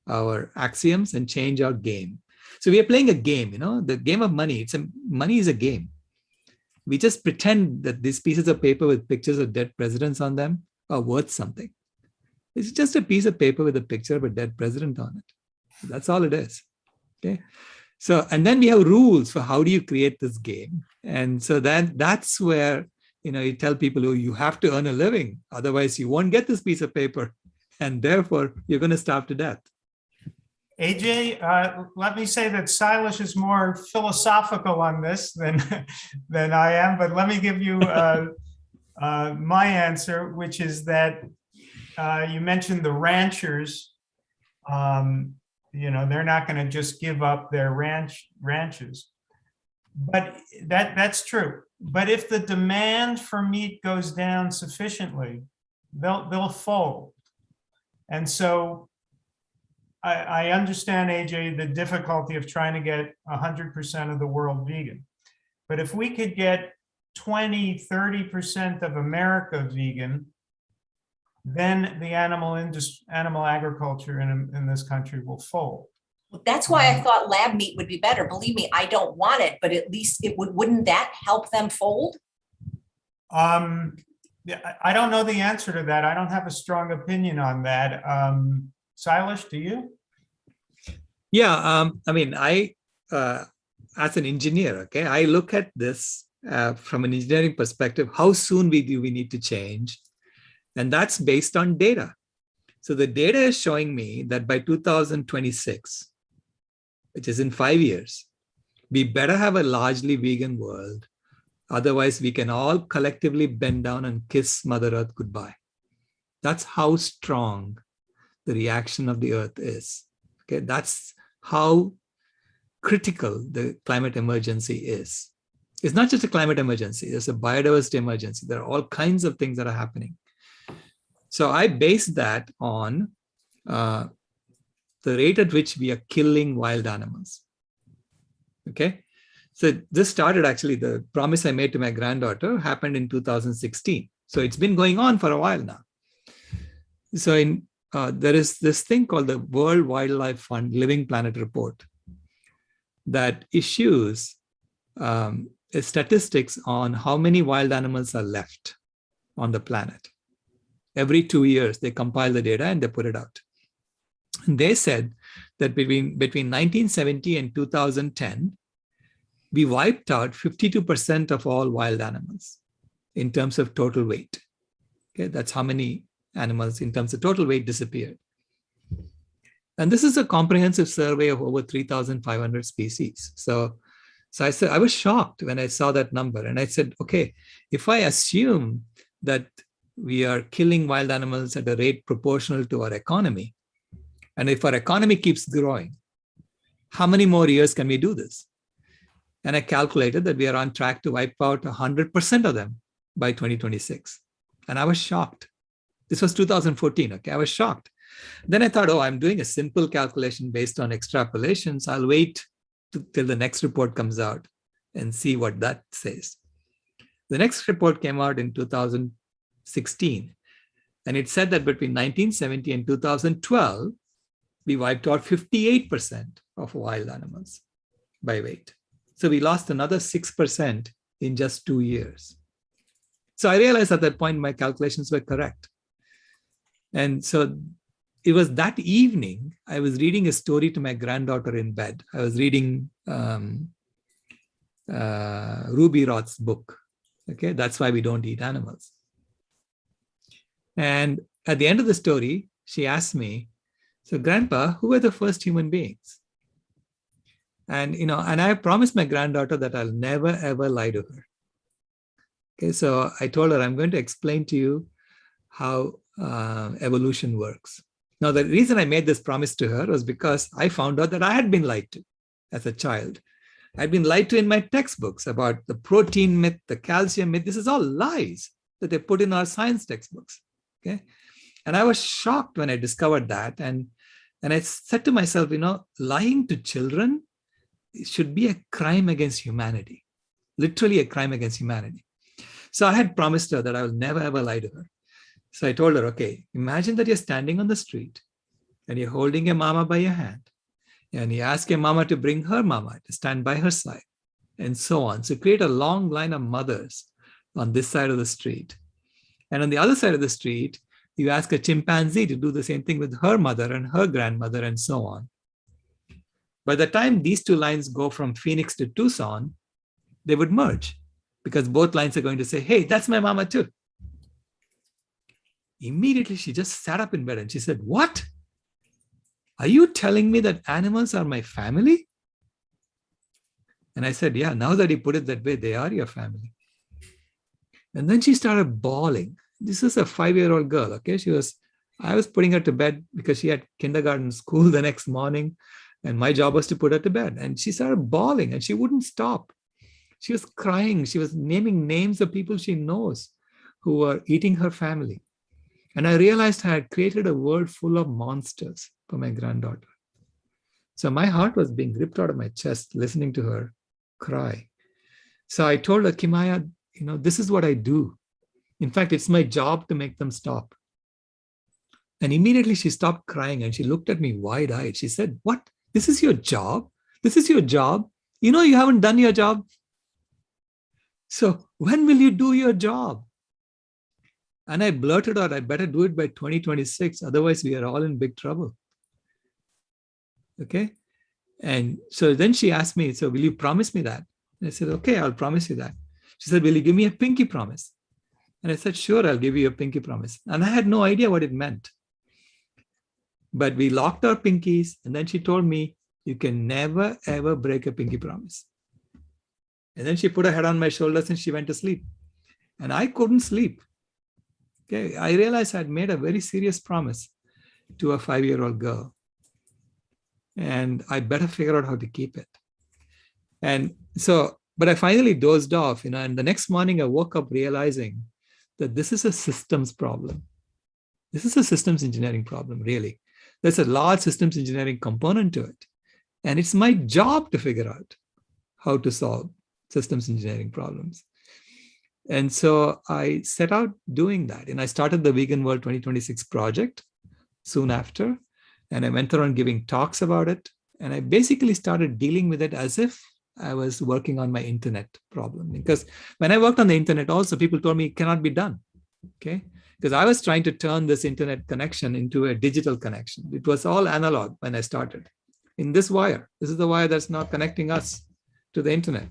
our axioms and change our game. So we are playing a game, the game of money. Money is a game. We just pretend that these pieces of paper with pictures of dead presidents on them are worth something. It's just a piece of paper with a picture of a dead president on it. That's all it is. Okay. So, and then we have rules for how do you create this game. And so that's where, you tell people, oh, you have to earn a living. Otherwise you won't get this piece of paper. And therefore you're going to starve to death. AJ, let me say that Sailesh is more philosophical on this than I am, but let me give you my answer, which is that you mentioned the ranchers. They're not going to just give up their ranches, but that's true. But if the demand for meat goes down sufficiently, they'll fold. And so I understand, AJ, the difficulty of trying to get 100% of the world vegan. But if we could get 20, 30% of America vegan, then the animal agriculture in this country will fold. Well, that's why I thought lab meat would be better. Believe me, I don't want it, but at least wouldn't that help them fold? Yeah, I don't know the answer to that. I don't have a strong opinion on that. Sailesh, do you? Yeah, I as an engineer, okay, I look at this from an engineering perspective, how soon do we need to change? And that's based on data. So the data is showing me that by 2026, which is in 5 years, we better have a largely vegan world. Otherwise, we can all collectively bend down and kiss Mother Earth goodbye. That's how strong the reaction of the Earth is. Okay, that's how critical the climate emergency is. It's not just a climate emergency, there's a biodiversity emergency. There are all kinds of things that are happening. So I base that on the rate at which we are killing wild animals. Okay, so this started actually, the promise I made to my granddaughter happened in 2016. So it's been going on for a while now. So there is this thing called the World Wildlife Fund Living Planet Report that issues statistics on how many wild animals are left on the planet. Every 2 years, they compile the data and they put it out. And they said that between 1970 and 2010, we wiped out 52% of all wild animals in terms of total weight. Okay, that's how many animals in terms of total weight disappeared. And this is a comprehensive survey of over 3,500 species. So I said, I was shocked when I saw that number. And I said, okay, if I assume that we are killing wild animals at a rate proportional to our economy, and if our economy keeps growing, how many more years can we do this? And I calculated that we are on track to wipe out 100% of them by 2026. And I was shocked. This was 2014, okay? I was shocked. Then I thought, oh, I'm doing a simple calculation based on extrapolations. I'll wait till the next report comes out and see what that says. The next report came out in 2016, and it said that between 1970 and 2012, we wiped out 58% of wild animals by weight. So we lost another 6% in just 2 years. So I realized at that point my calculations were correct. And so it was that evening, I was reading a story to my granddaughter in bed. I was reading Ruby Roth's book. Okay, that's why we don't eat animals. And at the end of the story, she asked me, so Grandpa, who were the first human beings? And, and I promised my granddaughter that I'll never, ever lie to her. Okay, so I told her, I'm going to explain to you how evolution works. Now, the reason I made this promise to her was because I found out that I had been lied to as a child. I'd been lied to in my textbooks about the protein myth, the calcium myth. This is all lies that they put in our science textbooks. Okay, and I was shocked when I discovered that. And I said to myself, lying to children should be a crime against humanity, literally a crime against humanity. So I had promised her that I will never, ever lie to her. So I told her, okay, imagine that you're standing on the street and you're holding your mama by your hand, and you ask your mama to bring her mama to stand by her side, and so on. So create a long line of mothers on this side of the street. And on the other side of the street, you ask a chimpanzee to do the same thing with her mother and her grandmother, and so on. By the time these two lines go from Phoenix to Tucson, they would merge, because both lines are going to say, hey, that's my mama too. Immediately, she just sat up in bed and she said, what? Are you telling me that animals are my family? And I said, yeah, now that you put it that way, they are your family. And then she started bawling. This is a 5-year-old girl, okay? I was putting her to bed because she had kindergarten school the next morning, and my job was to put her to bed. And she started bawling and she wouldn't stop. She was crying. She was naming names of people she knows who were eating her family. And I realized I had created a world full of monsters for my granddaughter. So my heart was being ripped out of my chest listening to her cry. So I told her, Kimaya, this is what I do. In fact, it's my job to make them stop. And immediately she stopped crying and she looked at me wide-eyed. She said, what? This is your job? This is your job? You haven't done your job. So when will you do your job? And I blurted out, I better do it by 2026. Otherwise, we are all in big trouble. Okay. And so then she asked me, so will you promise me that? And I said, okay, I'll promise you that. She said, will you give me a pinky promise? And I said, sure, I'll give you a pinky promise. And I had no idea what it meant. But we locked our pinkies. And then she told me, you can never, ever break a pinky promise. And then she put her head on my shoulders and she went to sleep. And I couldn't sleep. Okay, I realized I'd made a very serious promise to a 5-year-old girl. And I better figure out how to keep it. And so, but I finally dozed off, and the next morning I woke up realizing that this is a systems problem. This is a systems engineering problem, really. There's a large systems engineering component to it. And it's my job to figure out how to solve systems engineering problems. And so I set out doing that. And I started the Vegan World 2026 project soon after. And I went around giving talks about it. And I basically started dealing with it as if I was working on my internet problem. Because when I worked on the internet also, people told me it cannot be done. Okay. Because I was trying to turn this internet connection into a digital connection. It was all analog when I started. In this wire, this is the wire that's now connecting us to the internet.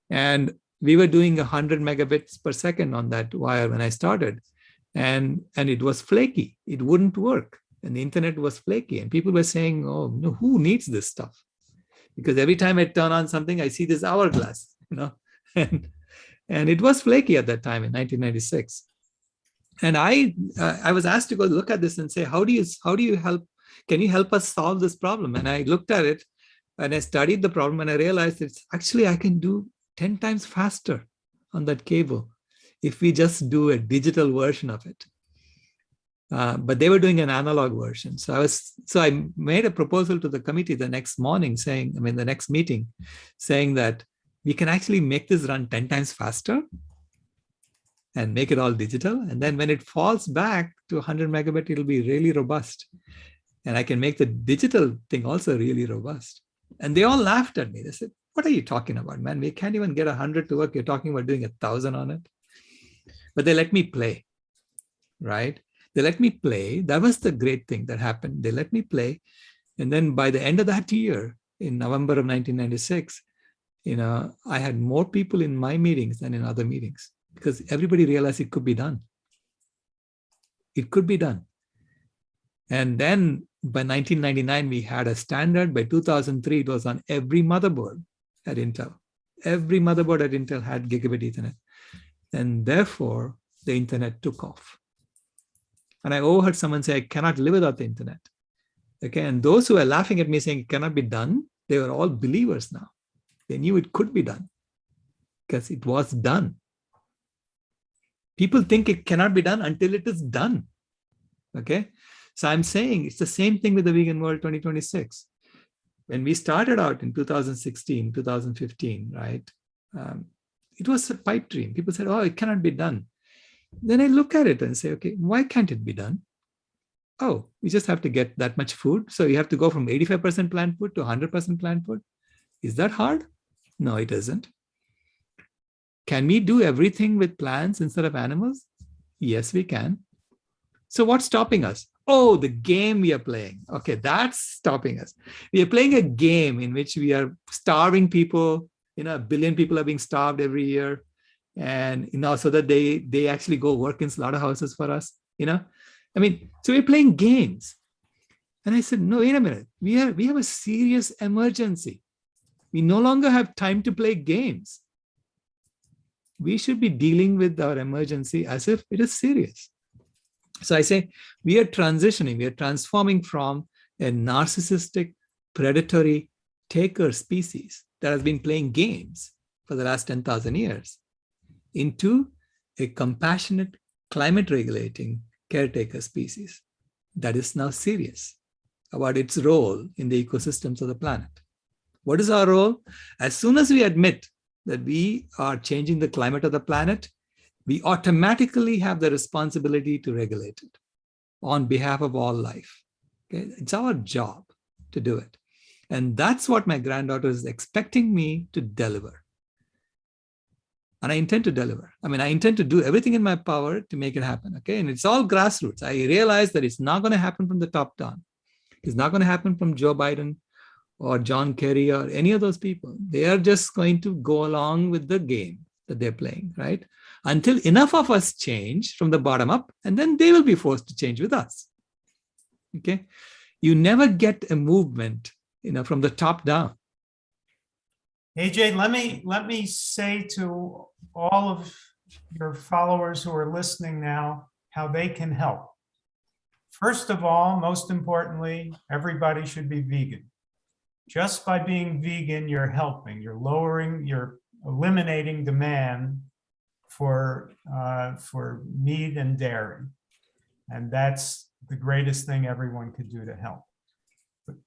And we were doing 100 megabits per second on that wire when I started. And it was flaky. It wouldn't work. And the internet was flaky. And people were saying, oh, no, who needs this stuff? Because every time I turn on something, I see this hourglass, and it was flaky at that time in 1996. And I was asked to go look at this and say, how do you help? Can you help us solve this problem? And I looked at it and I studied the problem and I realized it's actually I can do 10 times faster on that cable if we just do a digital version of it. But they were doing an analog version. So I made a proposal to the committee the next morning the next meeting, saying that we can actually make this run 10 times faster and make it all digital. And then when it falls back to 100 megabit, it'll be really robust. And I can make the digital thing also really robust. And they all laughed at me. They said, what are you talking about, man? We can't even get 100 to work. You're talking about doing 1,000 on it. But they let me play, right? They let me play. That was the great thing that happened. They let me play. And then by the end of that year, in November of 1996, I had more people in my meetings than in other meetings because everybody realized it could be done. It could be done. And then by 1999, we had a standard. By 2003, it was on every motherboard at Intel. Every motherboard at Intel had gigabit Ethernet. And therefore, the internet took off. And I overheard someone say, I cannot live without the internet. Okay, and those who were laughing at me saying it cannot be done, they were all believers now. They knew it could be done because it was done. People think it cannot be done until it is done. Okay, so I'm saying it's the same thing with the Vegan World 2026. When we started out in 2016, 2015, right? It was a pipe dream. People said, oh, it cannot be done. Then I look at it and say, okay, why can't it be done? Oh, we just have to get that much food. So you have to go from 85% plant food to 100% plant food. Is that hard? No, it isn't. Can we do everything with plants instead of animals? Yes, we can. So what's stopping us? Oh, the game we are playing. Okay, that's stopping us. We are playing a game in which we are starving people. 1 billion people are being starved every year. And, so that they actually go work in slaughterhouses for us, so we're playing games. And I said, no, wait a minute. We have a serious emergency. We no longer have time to play games. We should be dealing with our emergency as if it is serious. So I say, we are transitioning, we are transforming from a narcissistic, predatory taker species that has been playing games for the last 10,000 years into a compassionate, climate regulating caretaker species that is now serious about its role in the ecosystems of the planet. What is our role? As soon as we admit that we are changing the climate of the planet, we automatically have the responsibility to regulate it on behalf of all life. Okay? It's our job to do it. And that's what my granddaughter is expecting me to deliver. And I intend to deliver. I intend to do everything in my power to make it happen. Okay. And it's all grassroots. I realize that it's not going to happen from the top down. It's not going to happen from Joe Biden or John Kerry or any of those people. They are just going to go along with the game that they're playing, right? Until enough of us change from the bottom up, and then they will be forced to change with us. Okay? You never get a movement, from the top down. AJ, let me say to all of your followers who are listening now how they can help. First of all, most importantly, everybody should be vegan. Just by being vegan, you're helping. You're eliminating demand for meat and dairy. And that's the greatest thing everyone could do to help.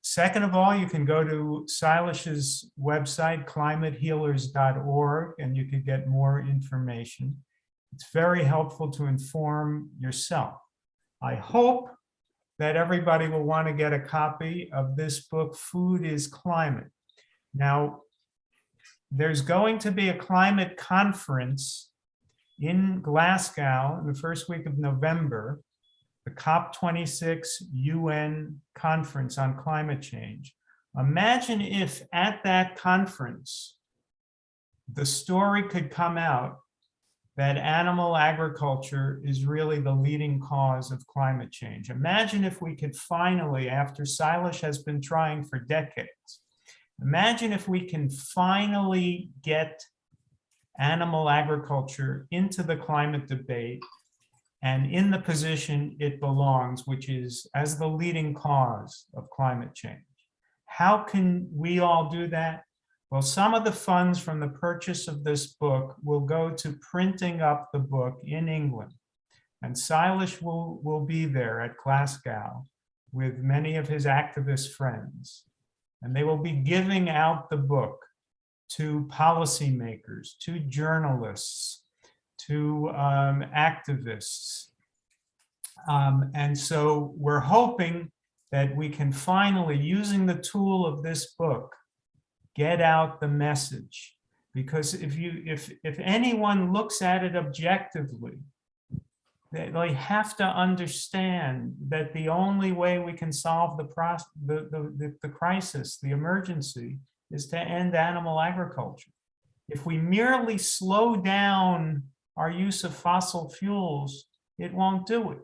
Second of all, you can go to Sailesh's website, climatehealers.org, and you can get more information. It's very helpful to inform yourself. I hope that everybody will want to get a copy of this book, Food is Climate. Now, there's going to be a climate conference in Glasgow in the first week of November, the COP26 UN conference on climate change. Imagine if at that conference, the story could come out that animal agriculture is really the leading cause of climate change. Imagine if we could finally, after Sailesh has been trying for decades, imagine if we can finally get animal agriculture into the climate debate and in the position it belongs, which is as the leading cause of climate change. How can we all do that? Well, some of the funds from the purchase of this book will go to printing up the book in England. And Sailesh will be there at Glasgow with many of his activist friends. And they will be giving out the book to policymakers, to journalists, to activists. And so we're hoping that we can finally, using the tool of this book, get out the message. Because if anyone looks at it objectively, they have to understand that the only way we can solve the crisis, the emergency, is to end animal agriculture. If we merely slow down our use of fossil fuels, it won't do it,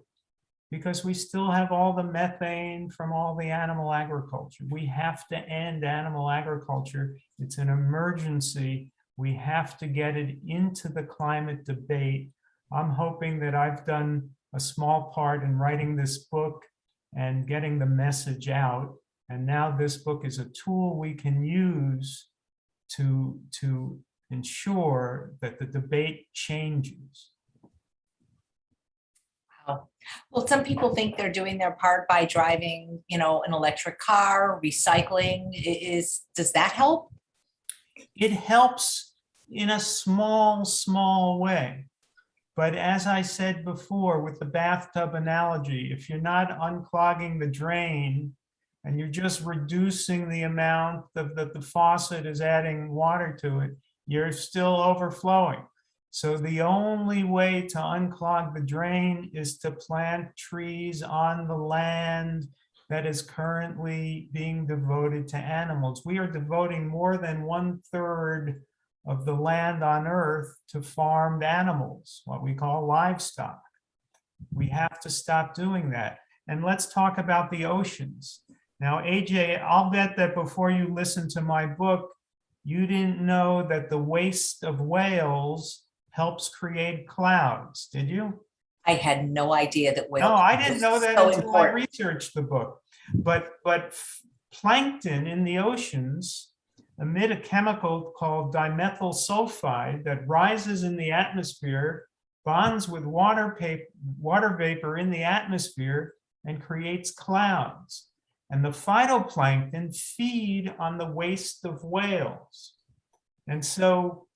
because we still have all the methane from all the animal agriculture. We have to end animal agriculture. It's an emergency. We have to get it into the climate debate. I'm hoping that I've done a small part in writing this book and getting the message out. And now this book is a tool we can use to ensure that the debate changes. Well, some people think they're doing their part by driving, an electric car, recycling. Does that help? It helps in a small way. But as I said before, with the bathtub analogy, if you're not unclogging the drain and you're just reducing the amount that the faucet is adding water to it, you're still overflowing. So the only way to unclog the drain is to plant trees on the land that is currently being devoted to animals. We are devoting more than 1/3 of the land on Earth to farmed animals, what we call livestock. We have to stop doing that. And let's talk about the oceans. Now, AJ, I'll bet that before you listened to my book, you didn't know that the waste of whales helps create clouds, did you? I had no idea that whales. No, I didn't know that so until important. I researched the book. But plankton in the oceans emit a chemical called dimethyl sulfide that rises in the atmosphere, bonds with water vapor in the atmosphere, and creates clouds. And the phytoplankton feed on the waste of whales. And so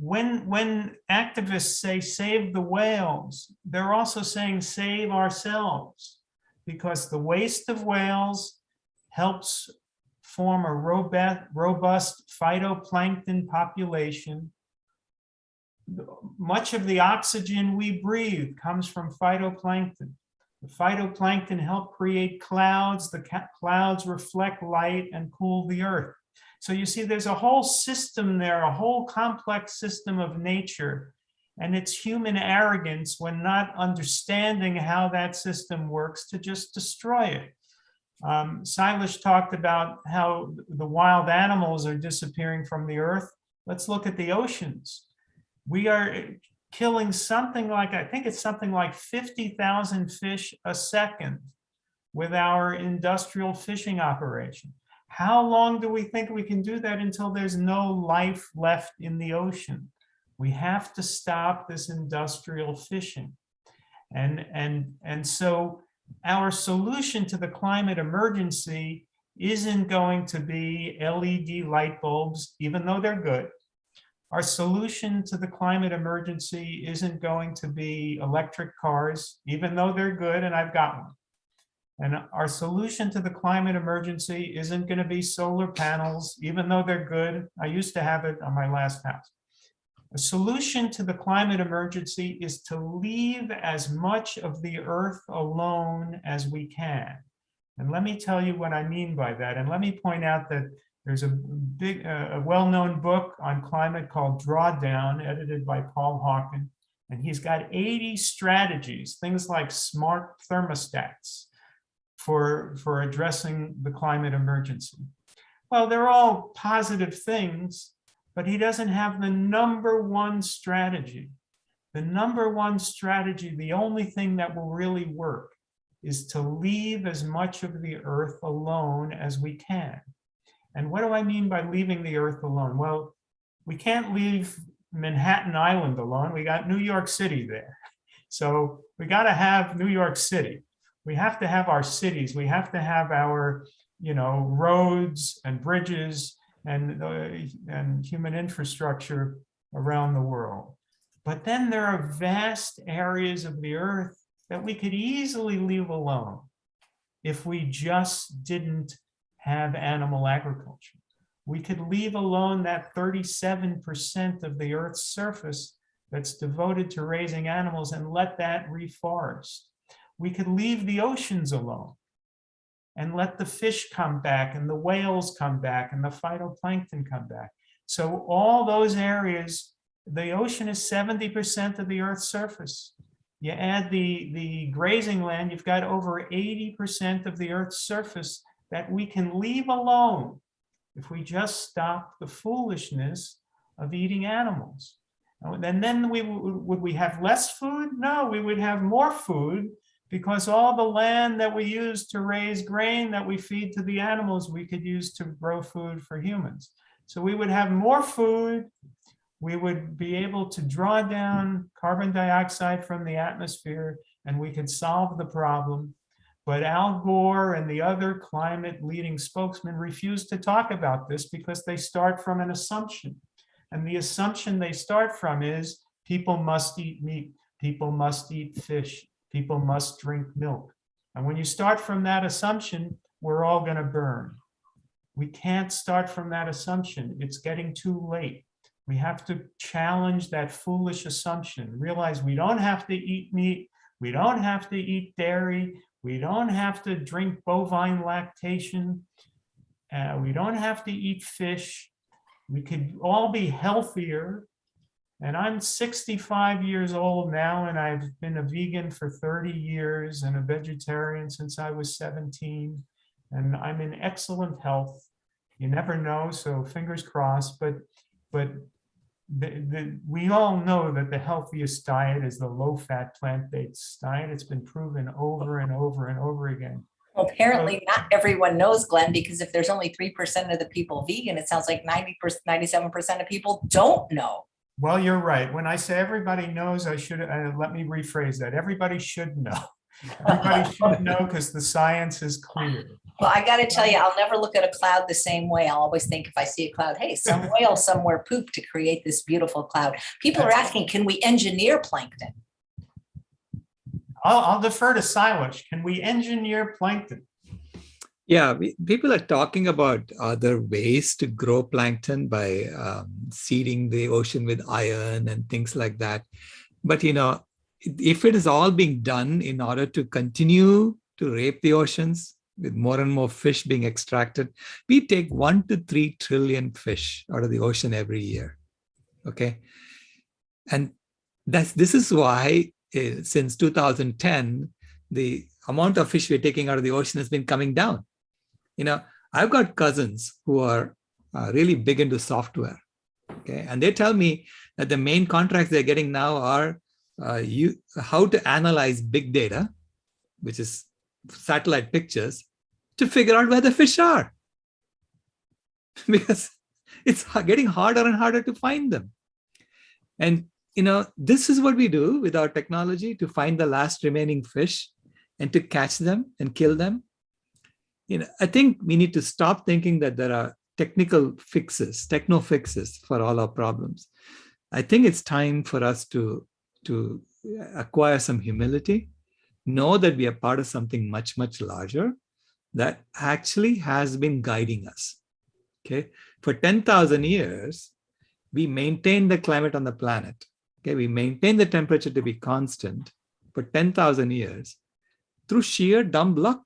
when activists say save the whales, they're also saying save ourselves, because the waste of whales helps form a robust phytoplankton population. Much of the oxygen we breathe comes from phytoplankton. The phytoplankton help create clouds. The clouds reflect light and cool the earth. So you see, there's a whole system there, a whole complex system of nature. And it's human arrogance when not understanding how that system works to just destroy it. Sailesh talked about how the wild animals are disappearing from the earth. Let's look at the oceans. We are killing something like, I think it's something like 50,000 fish a second with our industrial fishing operation. How long do we think we can do that until there's no life left in the ocean? We have to stop this industrial fishing. And so our solution to the climate emergency isn't going to be LED light bulbs, even though they're good. Our solution to the climate emergency isn't going to be electric cars, even though they're good, and I've got one. And our solution to the climate emergency isn't going to be solar panels, even though they're good. I used to have it on my last house. A solution to the climate emergency is to leave as much of the earth alone as we can. And let me tell you what I mean by that. And let me point out that there's a well-known book on climate called Drawdown, edited by Paul Hawken. And he's got 80 strategies, things like smart thermostats for addressing the climate emergency. Well, they're all positive things, but he doesn't have the number one strategy. The number one strategy, the only thing that will really work, is to leave as much of the earth alone as we can. And what do I mean by leaving the earth alone? Well, we can't leave Manhattan Island alone. We got New York City there. So we got to have New York City. We have to have our cities. We have to have our, roads and bridges and human infrastructure around the world. But then there are vast areas of the earth that we could easily leave alone if we just didn't have animal agriculture. We could leave alone that 37% of the earth's surface that's devoted to raising animals and let that reforest. We could leave the oceans alone and let the fish come back and the whales come back and the phytoplankton come back. So all those areas, the ocean is 70% of the earth's surface. You add the grazing land, you've got over 80% of the earth's surface that we can leave alone if we just stop the foolishness of eating animals. And then would we have less food? No, we would have more food, because all the land that we use to raise grain that we feed to the animals, we could use to grow food for humans. So we would have more food. We would be able to draw down carbon dioxide from the atmosphere, and we could solve the problem. But Al Gore and the other climate leading spokesmen refuse to talk about this because they start from an assumption. And the assumption they start from is people must eat meat, people must eat fish, people must drink milk. And when you start from that assumption, we're all going to burn. We can't start from that assumption. It's getting too late. We have to challenge that foolish assumption. Realize we don't have to eat meat. We don't have to eat dairy. We don't have to drink bovine lactation. We don't have to eat fish. We could all be healthier. And I'm 65 years old now, and I've been a vegan for 30 years and a vegetarian since I was 17. And I'm in excellent health. You never know, so fingers crossed. But we all know that the healthiest diet is the low-fat plant-based diet. It's been proven over and over and over again. Well, apparently not everyone knows, Glenn, because if there's only 3% of the people vegan, it sounds like 97% of people don't know. Well, you're right. When I say everybody knows, I should let me rephrase that. Everybody should know. Everybody should know because the science is clear. Well, I got to tell you, I'll never look at a cloud the same way. I'll always think if I see a cloud, hey, some whale somewhere pooped to create this beautiful cloud. People are asking, can we engineer plankton? I'll defer to Sailesh. Can we engineer plankton? Yeah, people are talking about other ways to grow plankton by seeding the ocean with iron and things like that. But, if it is all being done in order to continue to rape the oceans, with more and more fish being extracted. We take 1 to 3 trillion fish out of the ocean every year. Okay. And this is why since 2010, the amount of fish we're taking out of the ocean has been coming down. I've got cousins who are really big into software. Okay. And they tell me that the main contracts they're getting now are how to analyze big data, which is satellite pictures, to figure out where the fish are. Because it's getting harder and harder to find them. And, this is what we do with our technology to find the last remaining fish and to catch them and kill them. I think we need to stop thinking that there are techno fixes for all our problems. I think it's time for us to acquire some humility, know that we are part of something much, much larger that actually has been guiding us. Okay. For 10,000 years, we maintained the climate on the planet. Okay. We maintained the temperature to be constant for 10,000 years through sheer dumb luck.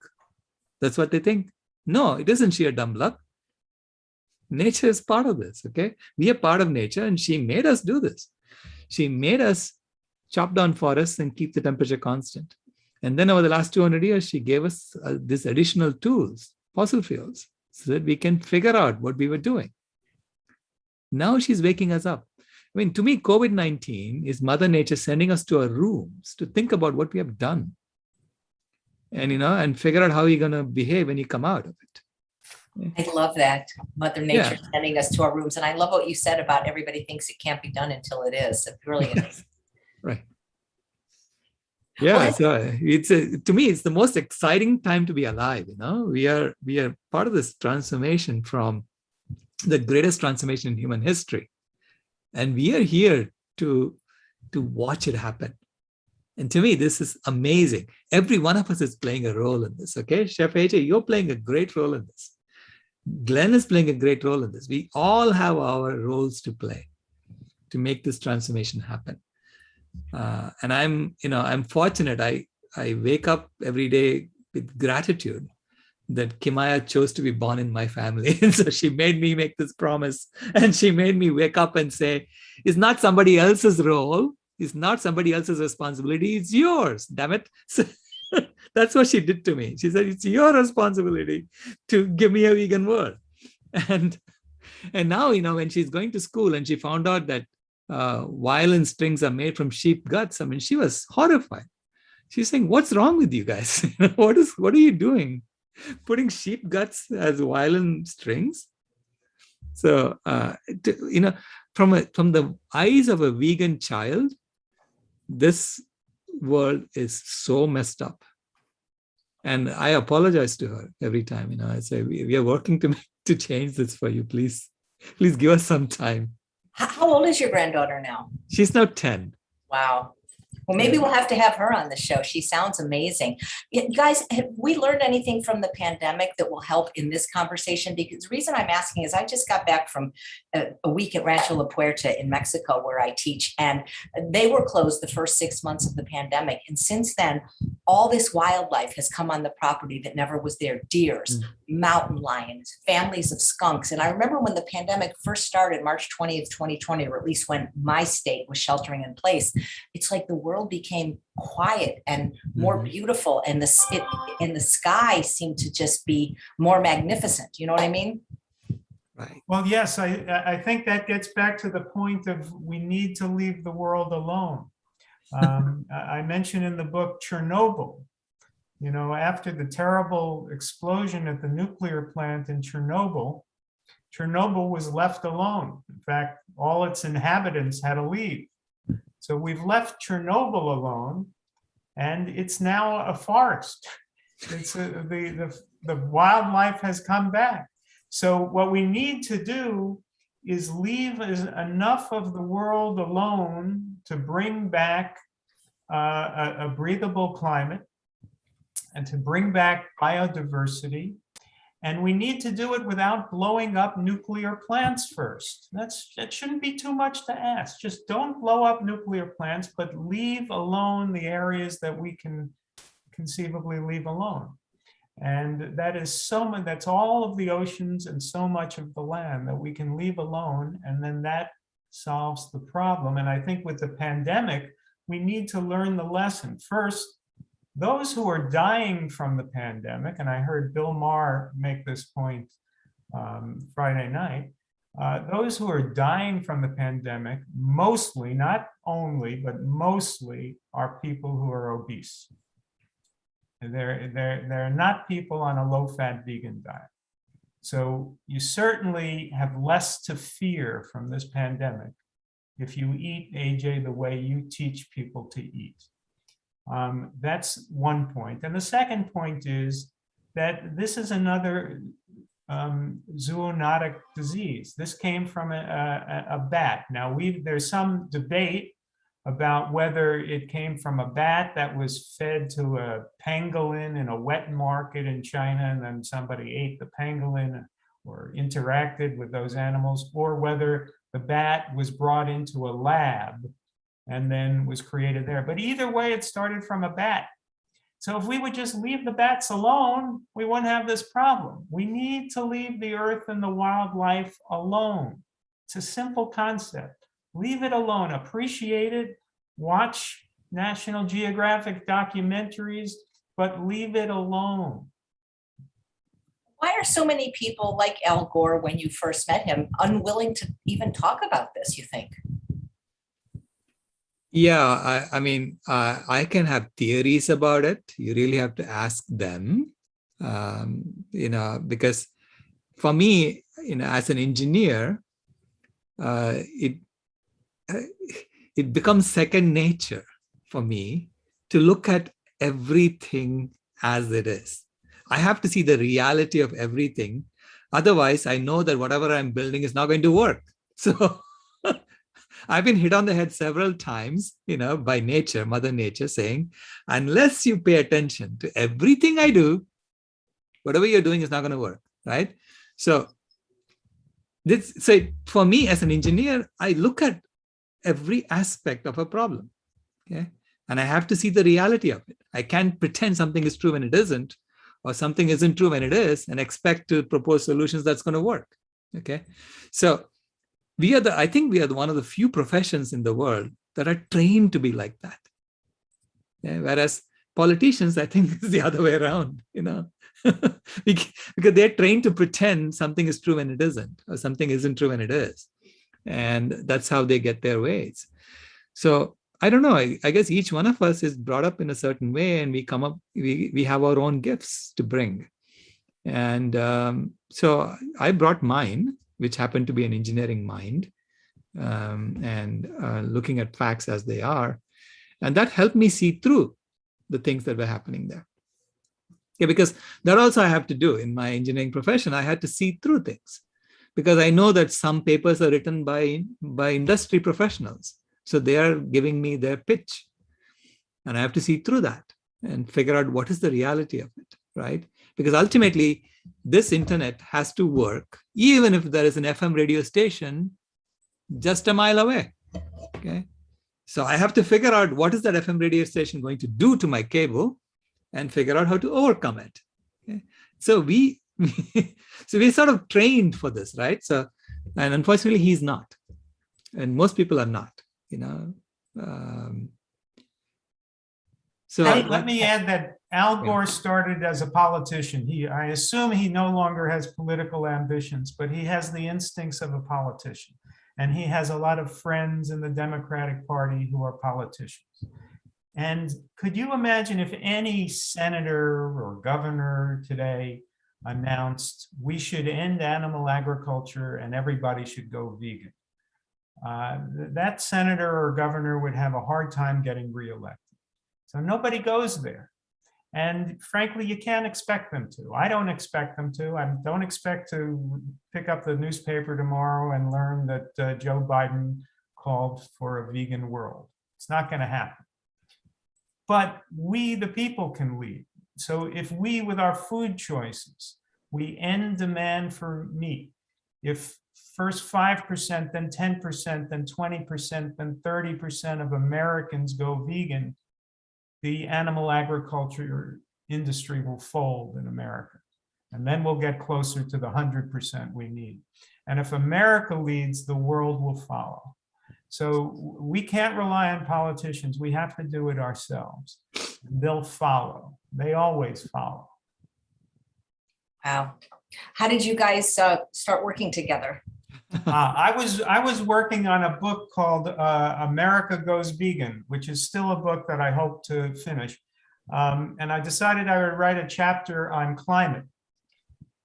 That's what they think. No, it isn't sheer dumb luck. Nature is part of this. Okay. We are part of nature, and she made us do this. She made us chop down forests and keep the temperature constant. And then over the last 200 years, she gave us these additional tools, fossil fuels, so that we can figure out what we were doing. Now she's waking us up. I mean, to me, COVID-19 is Mother Nature sending us to our rooms to think about what we have done. And figure out how you're going to behave when you come out of it. I love that. Mother Nature sending us to our rooms. And I love what you said about everybody thinks it can't be done until it is. It really is. Right. Yeah. So to me, it's the most exciting time to be alive. We are part of this transformation, from the greatest transformation in human history. And we are here to watch it happen. And to me, this is amazing. Every one of us is playing a role in this. Okay. Chef AJ, you're playing a great role in this. Glen is playing a great role in this. We all have our roles to play to make this transformation happen. And I'm fortunate. I wake up every day with gratitude that Kimaya chose to be born in my family. And so she made me make this promise, and she made me wake up and say, it's not somebody else's role. It's not somebody else's responsibility. It's yours, damn it. So that's what she did to me. She said, it's your responsibility to give me a vegan world. And now, when she's going to school and she found out that violin strings are made from sheep guts, I mean, she was horrified. She's saying, what's wrong with you guys? What are you doing? Putting sheep guts as violin strings? So, from the eyes of a vegan child, this world is so messed up. And I apologize to her every time. I say, we are working to change this for you. Please give us some time. How old is your granddaughter now? She's now 10. Wow. Well, maybe we'll have to have her on the show. She sounds amazing. You guys, have we learned anything from the pandemic that will help in this conversation? Because the reason I'm asking is I just got back from a week at Rancho La Puerta in Mexico, where I teach, and they were closed the first 6 months of the pandemic. And since then, all this wildlife has come on the property that never was there. Deers, mountain lions, families of skunks. And I remember when the pandemic first started, March 20th, 2020, or at least when my state was sheltering in place, it's like the world became quiet and more beautiful, and the sky seemed to just be more magnificent. You know what I mean? Right. Well, yes, I think that gets back to the point of we need to leave the world alone. I mentioned in the book Chernobyl. After the terrible explosion at the nuclear plant in Chernobyl was left alone. In fact, all its inhabitants had to leave. So we've left Chernobyl alone, and it's now a forest. It's the wildlife has come back. So what we need to do is leave enough of the world alone to bring back a breathable climate and to bring back biodiversity. And we need to do it without blowing up nuclear plants first. That shouldn't be too much to ask. Just don't blow up nuclear plants, but leave alone the areas that we can conceivably leave alone. And that is so much, that's all of the oceans and so much of the land that we can leave alone, and then that solves the problem. And I think with the pandemic, we need to learn the lesson. First, those who are dying from the pandemic, and I heard Bill Maher make this point Friday night, those who are dying from the pandemic, mostly, not only, but mostly are people who are obese. They're not people on a low-fat vegan diet. So you certainly have less to fear from this pandemic if you eat, AJ, the way you teach people to eat. That's one point. And the second point is that this is another zoonotic disease. This came from a bat. Now, there's some debate about whether it came from a bat that was fed to a pangolin in a wet market in China, and then somebody ate the pangolin or interacted with those animals, or whether the bat was brought into a lab and then was created there. But either way, it started from a bat. So if we would just leave the bats alone, we wouldn't have this problem. We need to leave the earth and the wildlife alone. It's a simple concept. Leave it alone, appreciate it, watch National Geographic documentaries, but leave it alone. Why are so many people like Al Gore, when you first met him, unwilling to even talk about this, you think? Yeah, I mean, I can have theories about it. You really have to ask them, because for me, as an engineer, it becomes second nature for me to look at everything as it is. I have to see the reality of everything. Otherwise, I know that whatever I'm building is not going to work. So I've been hit on the head several times, by nature, Mother Nature, saying, unless you pay attention to everything I do, whatever you're doing is not going to work, right? So for me as an engineer, I look at every aspect of a problem, okay? And I have to see the reality of it. I can't pretend something is true when it isn't, or something isn't true when it is, and expect to propose solutions that's going to work, okay? So I think we are one of the few professions in the world that are trained to be like that. Yeah, whereas politicians, I think, is the other way around, because they're trained to pretend something is true when it isn't, or something isn't true when it is. And that's how they get their ways. So I don't know, I guess each one of us is brought up in a certain way, and we have our own gifts to bring. And so I brought mine, which happened to be an engineering mind, and looking at facts as they are. And that helped me see through the things that were happening there. Yeah, because that also I have to do in my engineering profession. I had to see through things, because I know that some papers are written by industry professionals. So they are giving me their pitch. And I have to see through that and figure out what is the reality of it, right? Because ultimately, this internet has to work, even if there is an FM radio station just a mile away, okay? So I have to figure out what is that FM radio station going to do to my cable, and figure out how to overcome it, okay? So we're sort of trained for this, right? So, and unfortunately, he's not. And most people are not, So let me add that Al Gore started as a politician. I assume he no longer has political ambitions, but he has the instincts of a politician. And he has a lot of friends in the Democratic Party who are politicians. And could you imagine if any senator or governor today announced we should end animal agriculture and everybody should go vegan? That senator or governor would have a hard time getting reelected. So nobody goes there. And frankly, you can't expect them to. I don't expect them to. I don't expect to pick up the newspaper tomorrow and learn that Joe Biden called for a vegan world. It's not going to happen. But we, the people, can lead. So if we, with our food choices, we end demand for meat, if first 5%, then 10%, then 20%, then 30% of Americans go vegan, the animal agriculture industry will fold in America. And then we'll get closer to the 100% we need. And if America leads, the world will follow. So we can't rely on politicians. We have to do it ourselves. They'll follow. They always follow. Wow. How did you guys start working together? I was working on a book called America Goes Vegan, which is still a book that I hope to finish. And I decided I would write a chapter on climate.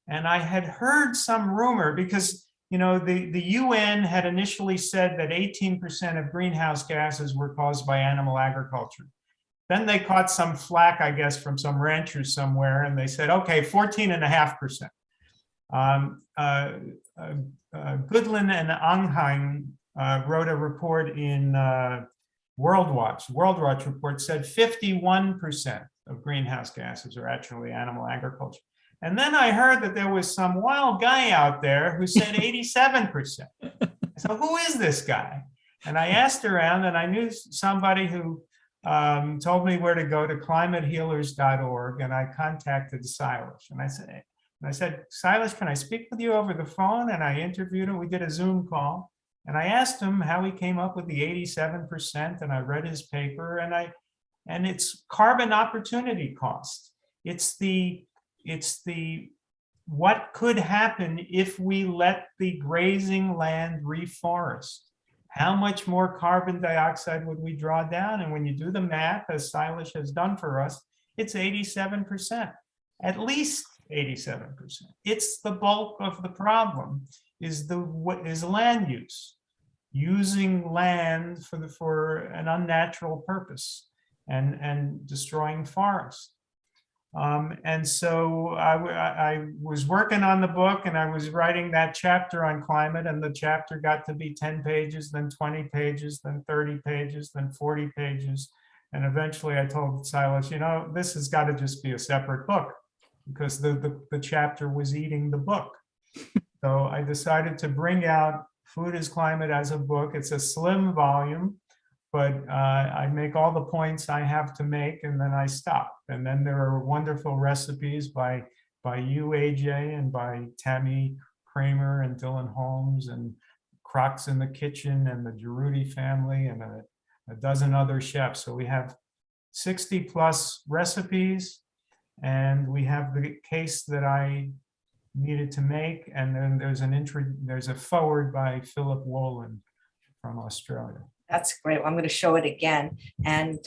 And I had heard some rumor because, you know, the UN had initially said that 18% of greenhouse gases were caused by animal agriculture. Then they caught some flack, I guess, from some ranchers somewhere, and they said, okay, 14.5%. Goodland and Angheim wrote a report in World Watch. World Watch report said 51% of greenhouse gases are actually animal agriculture. And then I heard that there was some wild guy out there who said 87%. So who is this guy? And I asked around, and I knew somebody who told me where to go, to climatehealers.org, and I contacted Sailesh. And I said, Sailesh, can I speak with you over the phone? And I interviewed him. We did a Zoom call. And I asked him how he came up with the 87%. And I read his paper. And it's carbon opportunity cost. It's the what could happen if we let the grazing land reforest. How much more carbon dioxide would we draw down? And when you do the math, as Sailesh has done for us, it's 87%, at least 87%. It's the bulk of the problem, is land use, using land for an unnatural purpose and destroying forests. And so I was working on the book, and I was writing that chapter on climate, and the chapter got to be 10 pages, then 20 pages, then 30 pages, then 40 pages. And eventually I told Sailesh, you know, this has got to just be a separate book, because the chapter was eating the book. So I decided to bring out Food is Climate as a book. It's a slim volume, but I make all the points I have to make, and then I stop. And then there are wonderful recipes by you, AJ, and by Tammy Kramer and Dylan Holmes and Crocs in the Kitchen and the Giroudi family and a dozen other chefs. So we have 60 plus recipes, and we have the case that I needed to make. And then there's a foreword by Philip Wolin from Australia. That's great. Well, I'm going to show it again. And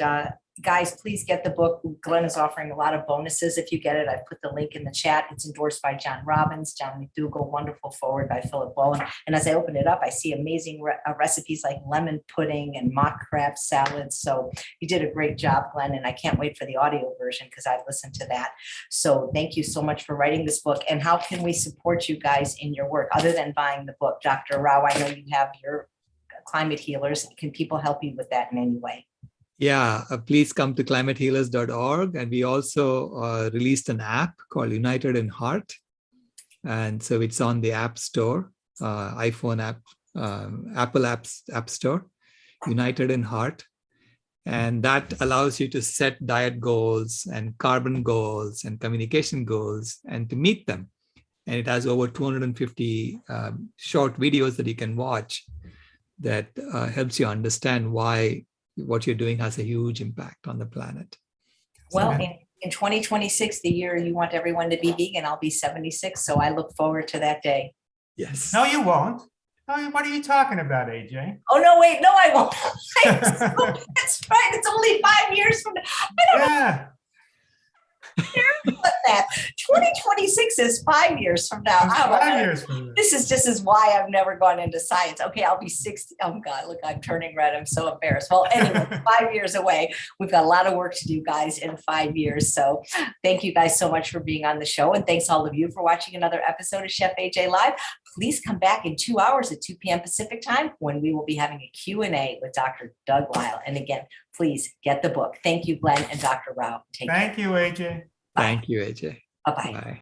guys, please get the book. Glenn is offering a lot of bonuses if you get it. I've put the link in the chat. It's endorsed by John Robbins, John McDougall, wonderful forward by Philip Bowen. And as I open it up, I see amazing recipes like lemon pudding and mock crab salads. So you did a great job, Glenn, and I can't wait for the audio version because I've listened to that. So thank you so much for writing this book. And how can we support you guys in your work other than buying the book? Dr. Rao, I know you have your Climate Healers. Can people help you with that in any way? Yeah, please come to climatehealers.org. And we also released an app called United in Heart. And so it's on the App Store, iPhone app, Apple App Store, United in Heart. And that allows you to set diet goals and carbon goals and communication goals and to meet them. And it has over 250 short videos that you can watch that helps you understand why what you're doing has a huge impact on the planet. Well, in 2026, the year you want everyone to be vegan, I'll be 76. So I look forward to that day. Yes. No, you won't. No, what are you talking about, AJ? Oh, no, wait, no, I won't. That's right. It's only 5 years from now. I don't know. What that 2026 is 5 years from now. 5 years from now. This is why I've never gone into science. Okay, I'll be 60. Oh God, look, I'm turning red. I'm so embarrassed. Well, anyway, 5 years away. We've got a lot of work to do, guys, in 5 years. So thank you guys so much for being on the show. And thanks all of you for watching another episode of Chef AJ Live. Please come back in 2 hours at 2 p.m. Pacific time when we will be having a Q&A with Dr. Doug Lisle. And again, please get the book. Thank you, Glenn and Dr. Rao. Thank you, AJ. Thank you, AJ. Bye-bye. Bye.